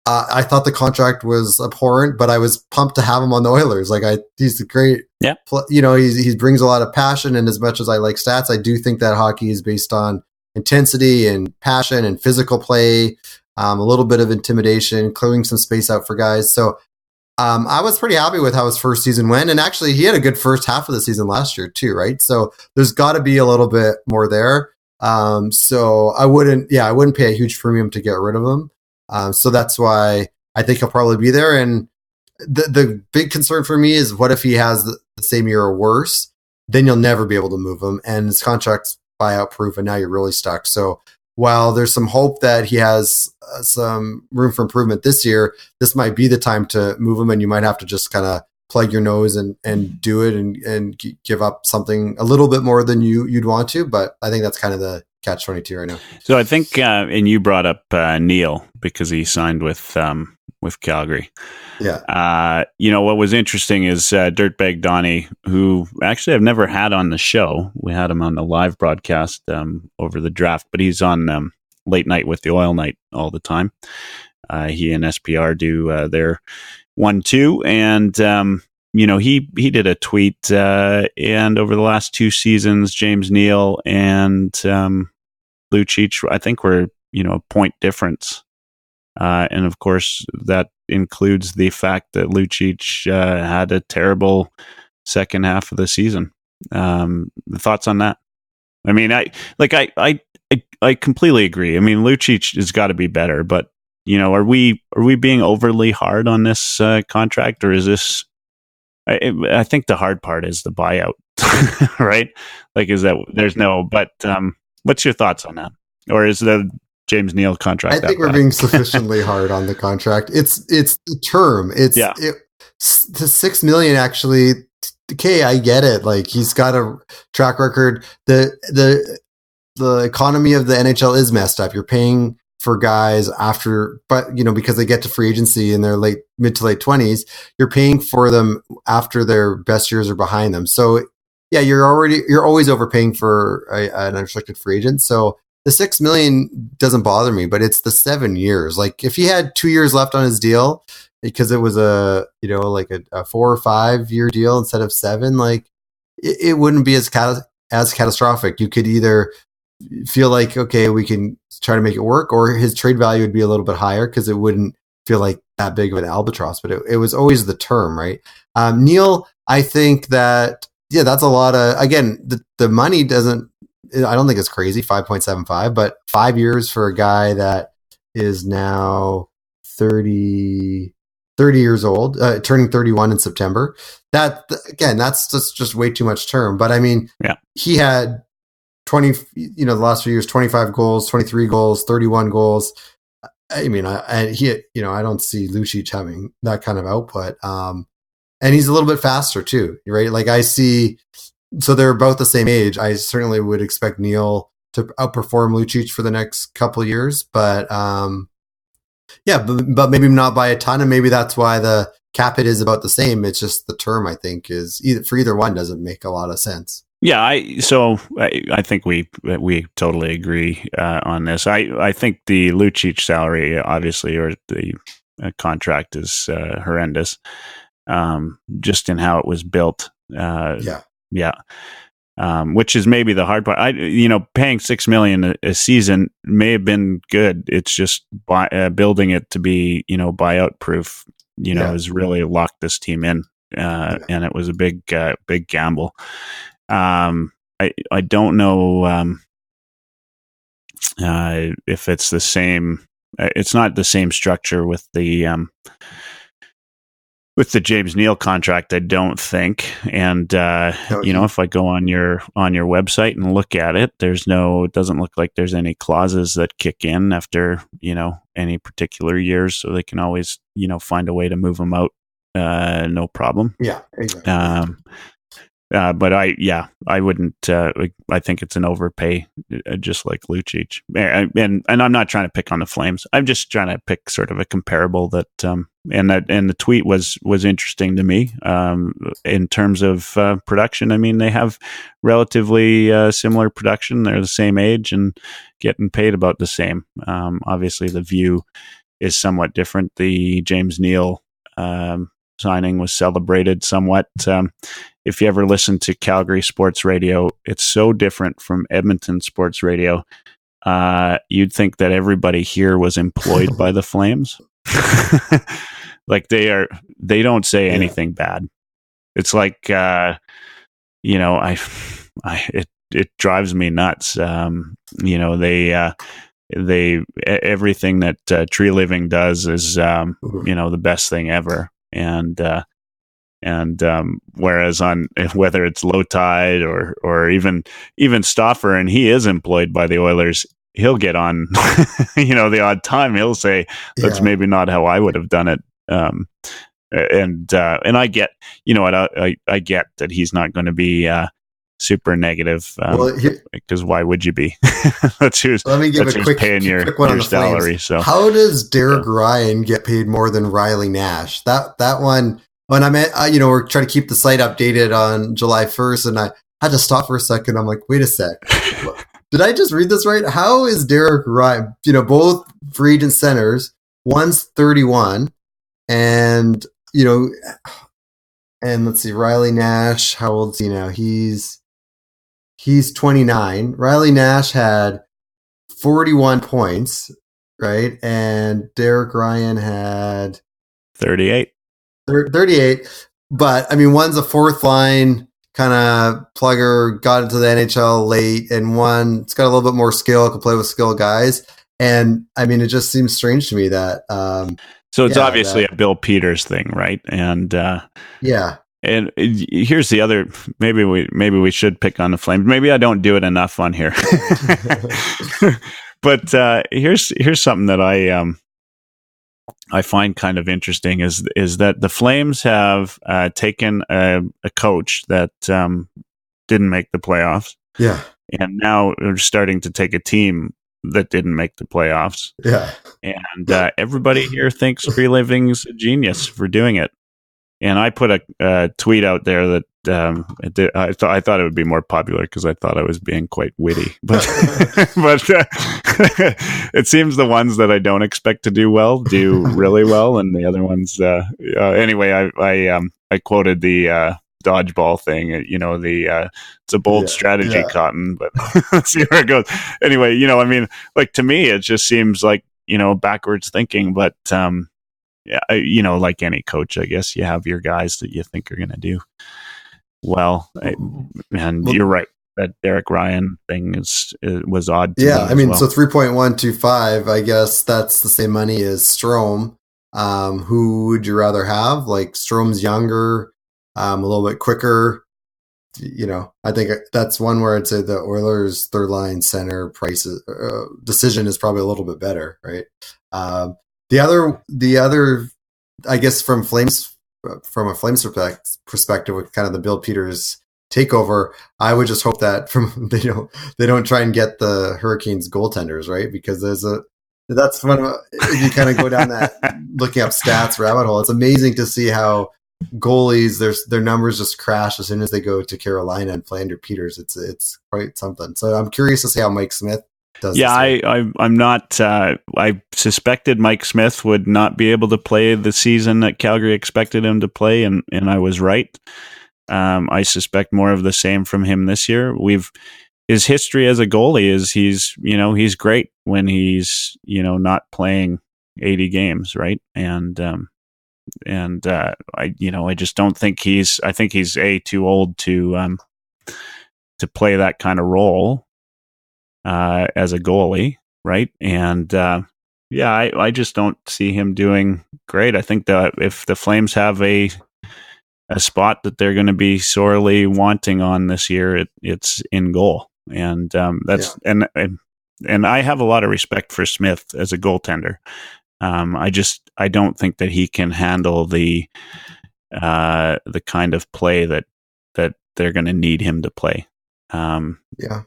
I thought the contract was abhorrent, but I was pumped to have him on the Oilers. He's a great, he brings a lot of passion, and as much as I like stats, I do think that hockey is based on intensity and passion and physical play, a little bit of intimidation, clearing some space out for guys. So I was pretty happy with how his first season went, and actually he had a good first half of the season last year too, right? So there's got to be a little bit more there. So I wouldn't pay a huge premium to get rid of him. So that's why I think he'll probably be there. And the big concern for me is, what if he has the same year or worse? Then you'll never be able to move him, and his contract's buyout proof, and now you're really stuck. So while there's some hope that he has some room for improvement this year, this might be the time to move him, and you might have to just kind of plug your nose and do it and give up something a little bit more than you'd want to. But I think that's kind of the catch-22 right now. So I think, and you brought up Neil because he signed with Calgary. Yeah. What was interesting is Dirtbag Donnie, who actually I've never had on the show. We had him on the live broadcast over the draft, but he's on Late Night with the Oil Night all the time. He and SPR do their 1-2, and he did a tweet, and over the last 2 seasons, James Neal and Lucic, I think, were a point difference, and of course that includes the fact that Lucic had a terrible second half of the season. The thoughts on that? I mean, I completely agree. I mean, Lucic has got to be better, but are we being overly hard on this contract, or is this? I think the hard part is the buyout, right? Is that there's no? But what's your thoughts on that? Or is the James Neal contract? I think we're being sufficiently hard on the contract. It's the term. The $6 million actually. Okay, I get it. He's got a track record. The economy of the NHL is messed up. You're paying for guys because they get to free agency in their mid to late 20s, you're paying for them after their best years are behind them. So yeah, you're always overpaying for an unrestricted free agent. So the $6 million doesn't bother me, but it's the 7 years. If he had 2 years left on his deal, because it was a 4 or 5 year deal instead of 7, it wouldn't be as catastrophic. You could either feel like, okay, we can try to make it work, or his trade value would be a little bit higher because it wouldn't feel like that big of an albatross, but it was always the term, right? Neil, I think that, that's a lot of, again, the money I don't think it's crazy, 5.75, but 5 years for a guy that is now 30 years old, turning 31 in September. That, again, that's just way too much term. But I mean, he had 20, the last few years, 25 goals, 23 goals, 31 goals. I mean, I don't see Lucic having that kind of output. And he's a little bit faster too, right? So they're about the same age. I certainly would expect Neil to outperform Lucic for the next couple of years, but but maybe not by a ton. And maybe that's why the cap hit is about the same. It's just the term, I think, is for either one doesn't make a lot of sense. Yeah, I think we totally agree on this. I think the Lucic salary, obviously, or the contract is horrendous, just in how it was built. Which is maybe the hard part. Paying $6 million a season may have been good. It's just building it to be buyout proof. Has really locked this team in, and it was a big gamble. I don't know if it's the same. It's not the same structure with the James Neal contract, I don't think. And if I go on your website and look at it, it doesn't look like there's any clauses that kick in after any particular years, so they can always find a way to move them out, no problem. Yeah, exactly. But I wouldn't. I think it's an overpay, just like Lucic. And I'm not trying to pick on the Flames. I'm just trying to pick sort of a comparable that. And the tweet was interesting to me. In terms of production, I mean, they have relatively similar production. They're the same age and getting paid about the same. Obviously, the view is somewhat different. The James Neal signing was celebrated somewhat. If you ever listen to Calgary sports radio, it's so different from Edmonton sports radio. You'd think that everybody here was employed by the Flames. Like they don't say anything bad. It's like, it drives me nuts. They everything that Tree Living does is, the best thing ever. And whereas on whether it's Low Tide or even Stauffer, and he is employed by the Oilers, he'll get on, the odd time he'll say, that's maybe not how I would have done it. And I get, I get that he's not going to be super negative, because why would you be? Let me give a quick one on the salary. Flames. So how does Derek Ryan get paid more than Riley Nash? That one. When I'm at, we're trying to keep the site updated on July 1st, and I had to stop for a second. I'm like, wait a sec. Did I just read this right? How is Derek Ryan, both free agent centers, one's 31, and, and let's see, Riley Nash, how old is he now? He's 29. Riley Nash had 41 points, right? And Derek Ryan had 38. 38, but I mean, one's a fourth line kind of plugger, got into the NHL late, and it's got a little bit more skill, can play with skill guys. And I mean, it just seems strange to me that. So it's obviously a Bill Peters thing, right? And and here's the other. Maybe we should pick on the Flames. Maybe I don't do it enough on here. But here's something that I find kind of interesting is that the Flames have taken a coach that didn't make the playoffs. Yeah. And now they're starting to take a team that didn't make the playoffs. Yeah. And everybody here thinks Free Living's a genius for doing it. And I put a tweet out there that I thought it would be more popular because I thought I was being quite witty, but it seems the ones that I don't expect to do well do really well, and the other ones. Anyway, I quoted the dodgeball thing. It's a bold strategy, Cotton, but let's see where it goes. Anyway, I mean, like to me, it just seems like backwards thinking, but like any coach, I guess you have your guys that you think are going to do well, and you're right. That Derek Ryan thing was odd. I mean, so 3.125. I guess that's the same money as Strome. Who would you rather have? Like Strome's younger, a little bit quicker. I think that's one where I'd say the Oilers' third line center prices decision is probably a little bit better, right? The other, I guess from a Flames perspective, with kind of the Bill Peters takeover, I would just hope that they don't try and get the Hurricanes goaltenders, right? Because that's one if you kind of go down that looking up stats rabbit hole. It's amazing to see how goalies their numbers just crash as soon as they go to Carolina and play under Peters. It's quite something. So I'm curious to see how Mike Smith does. Yeah, I'm not. I suspected Mike Smith would not be able to play the season that Calgary expected him to play, and I was right. I suspect more of the same from him this year. His history as a goalie is he's great when he's not playing 80 games, right? And I just don't think I think he's too old to play that kind of role as a goalie, right? And I just don't see him doing great. I think that if the Flames have a spot that they're going to be sorely wanting on this year, it's in goal, and and I have a lot of respect for Smith as a goaltender. I don't think that he can handle the kind of play that they're going to need him to play.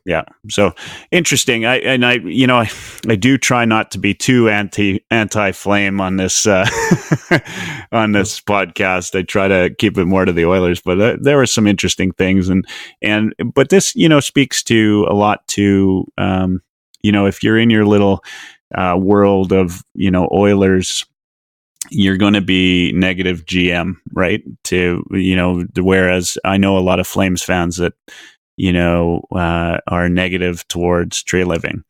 Yeah. So interesting. I do try not to be too anti-Flame on this on this podcast. I try to keep it more to the Oilers, but there were some interesting things, but this speaks to a lot to if you're in your little world of Oilers, you're going to be negative GM, right? Whereas I know a lot of Flames fans that are negative towards Trey Living.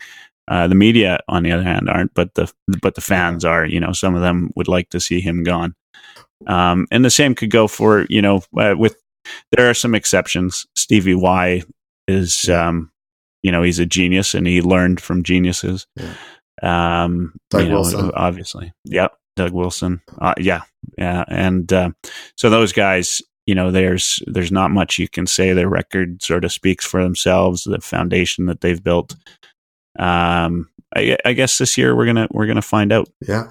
The media, on the other hand, aren't, but the fans are. Some of them would like to see him gone. And the same could go for with. There are some exceptions. Stevie Y is, he's a genius, and he learned from geniuses. Yeah. Doug Wilson, obviously. Yeah, Doug Wilson. And so those guys. There's not much you can say. Their record sort of speaks for themselves. The foundation that they've built. I guess this year we're gonna find out. Yeah.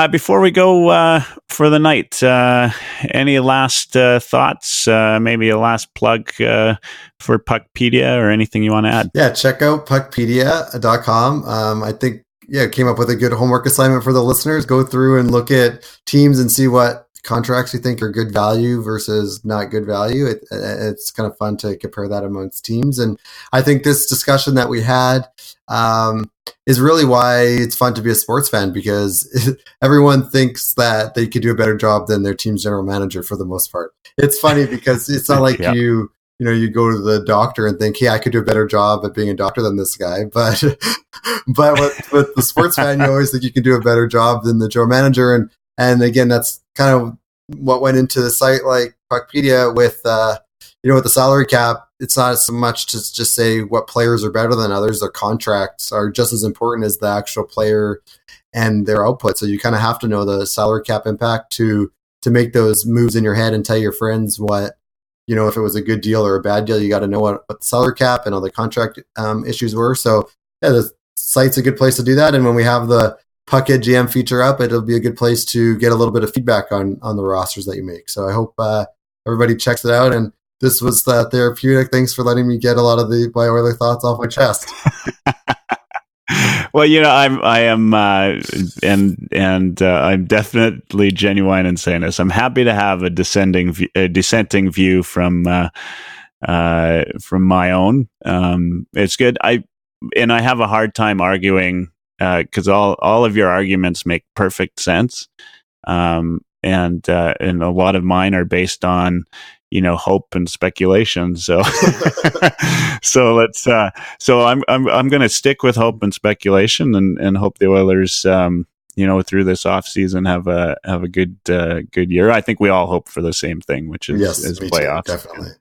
Before we go for the night, any last thoughts? Maybe a last plug for Puckpedia or anything you want to add? Yeah, check out puckpedia.com. I think came up with a good homework assignment for the listeners. Go through and look at teams and see what contracts you think are good value versus not good value. It's kind of fun to compare that amongst teams. And I think this discussion that we had is really why it's fun to be a sports fan, because everyone thinks that they could do a better job than their team's general manager for the most part. It's funny because it's not like you go to the doctor and think, hey, I could do a better job at being a doctor than this guy. But with the sports fan, you always think you can do a better job than the general manager. And again, that's kind of what went into the site like Puckpedia with, with the salary cap. It's not so much to just say what players are better than others. Their contracts are just as important as the actual player and their output. So you kind of have to know the salary cap impact to make those moves in your head and tell your friends what, if it was a good deal or a bad deal. You got to know what the salary cap and all the contract issues were. So the site's a good place to do that. And when we have the Puckhead GM feature up, it'll be a good place to get a little bit of feedback on the rosters that you make. So I hope everybody checks it out. And this was therapeutic. Thanks for letting me get a lot of my Oiler thoughts off my chest. Well, I am, and I'm definitely genuine in saying this. I'm happy to have a dissenting view from my own. It's good. I have a hard time arguing. Because all of your arguments make perfect sense, and a lot of mine are based on hope and speculation. So let's I'm going to stick with hope and speculation and hope the Oilers through this off season have a good year. I think we all hope for the same thing, which is playoffs. Too, definitely.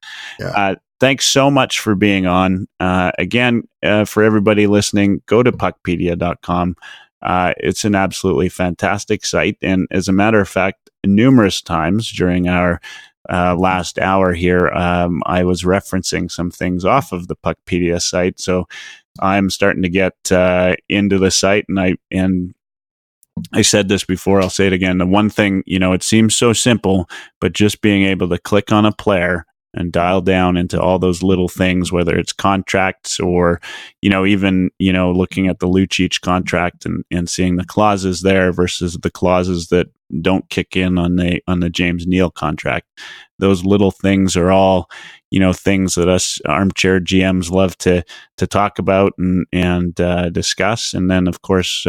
Yeah. Thanks so much for being on. Again, for everybody listening, go to puckpedia.com. It's an absolutely fantastic site. And as a matter of fact, numerous times during our last hour here, I was referencing some things off of the Puckpedia site. So I'm starting to get into the site, and I said this before, I'll say it again. The one thing, it seems so simple, but just being able to click on a player and dial down into all those little things, whether it's contracts or, even, looking at the Lucic contract and seeing the clauses there versus the clauses that don't kick in on the James Neal contract. Those little things are all, things that us armchair GMs love to talk about and discuss. And then, of course,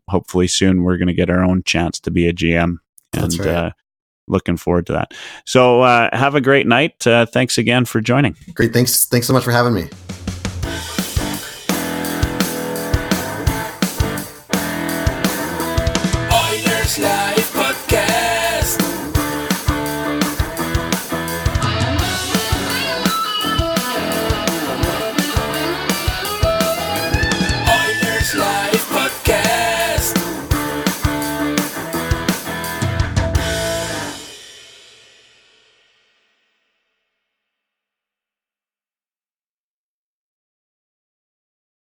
hopefully soon we're going to get our own chance to be a GM. That's right. Looking forward to that. So have a great night. Thanks again for joining. Great. Thanks so much for having me.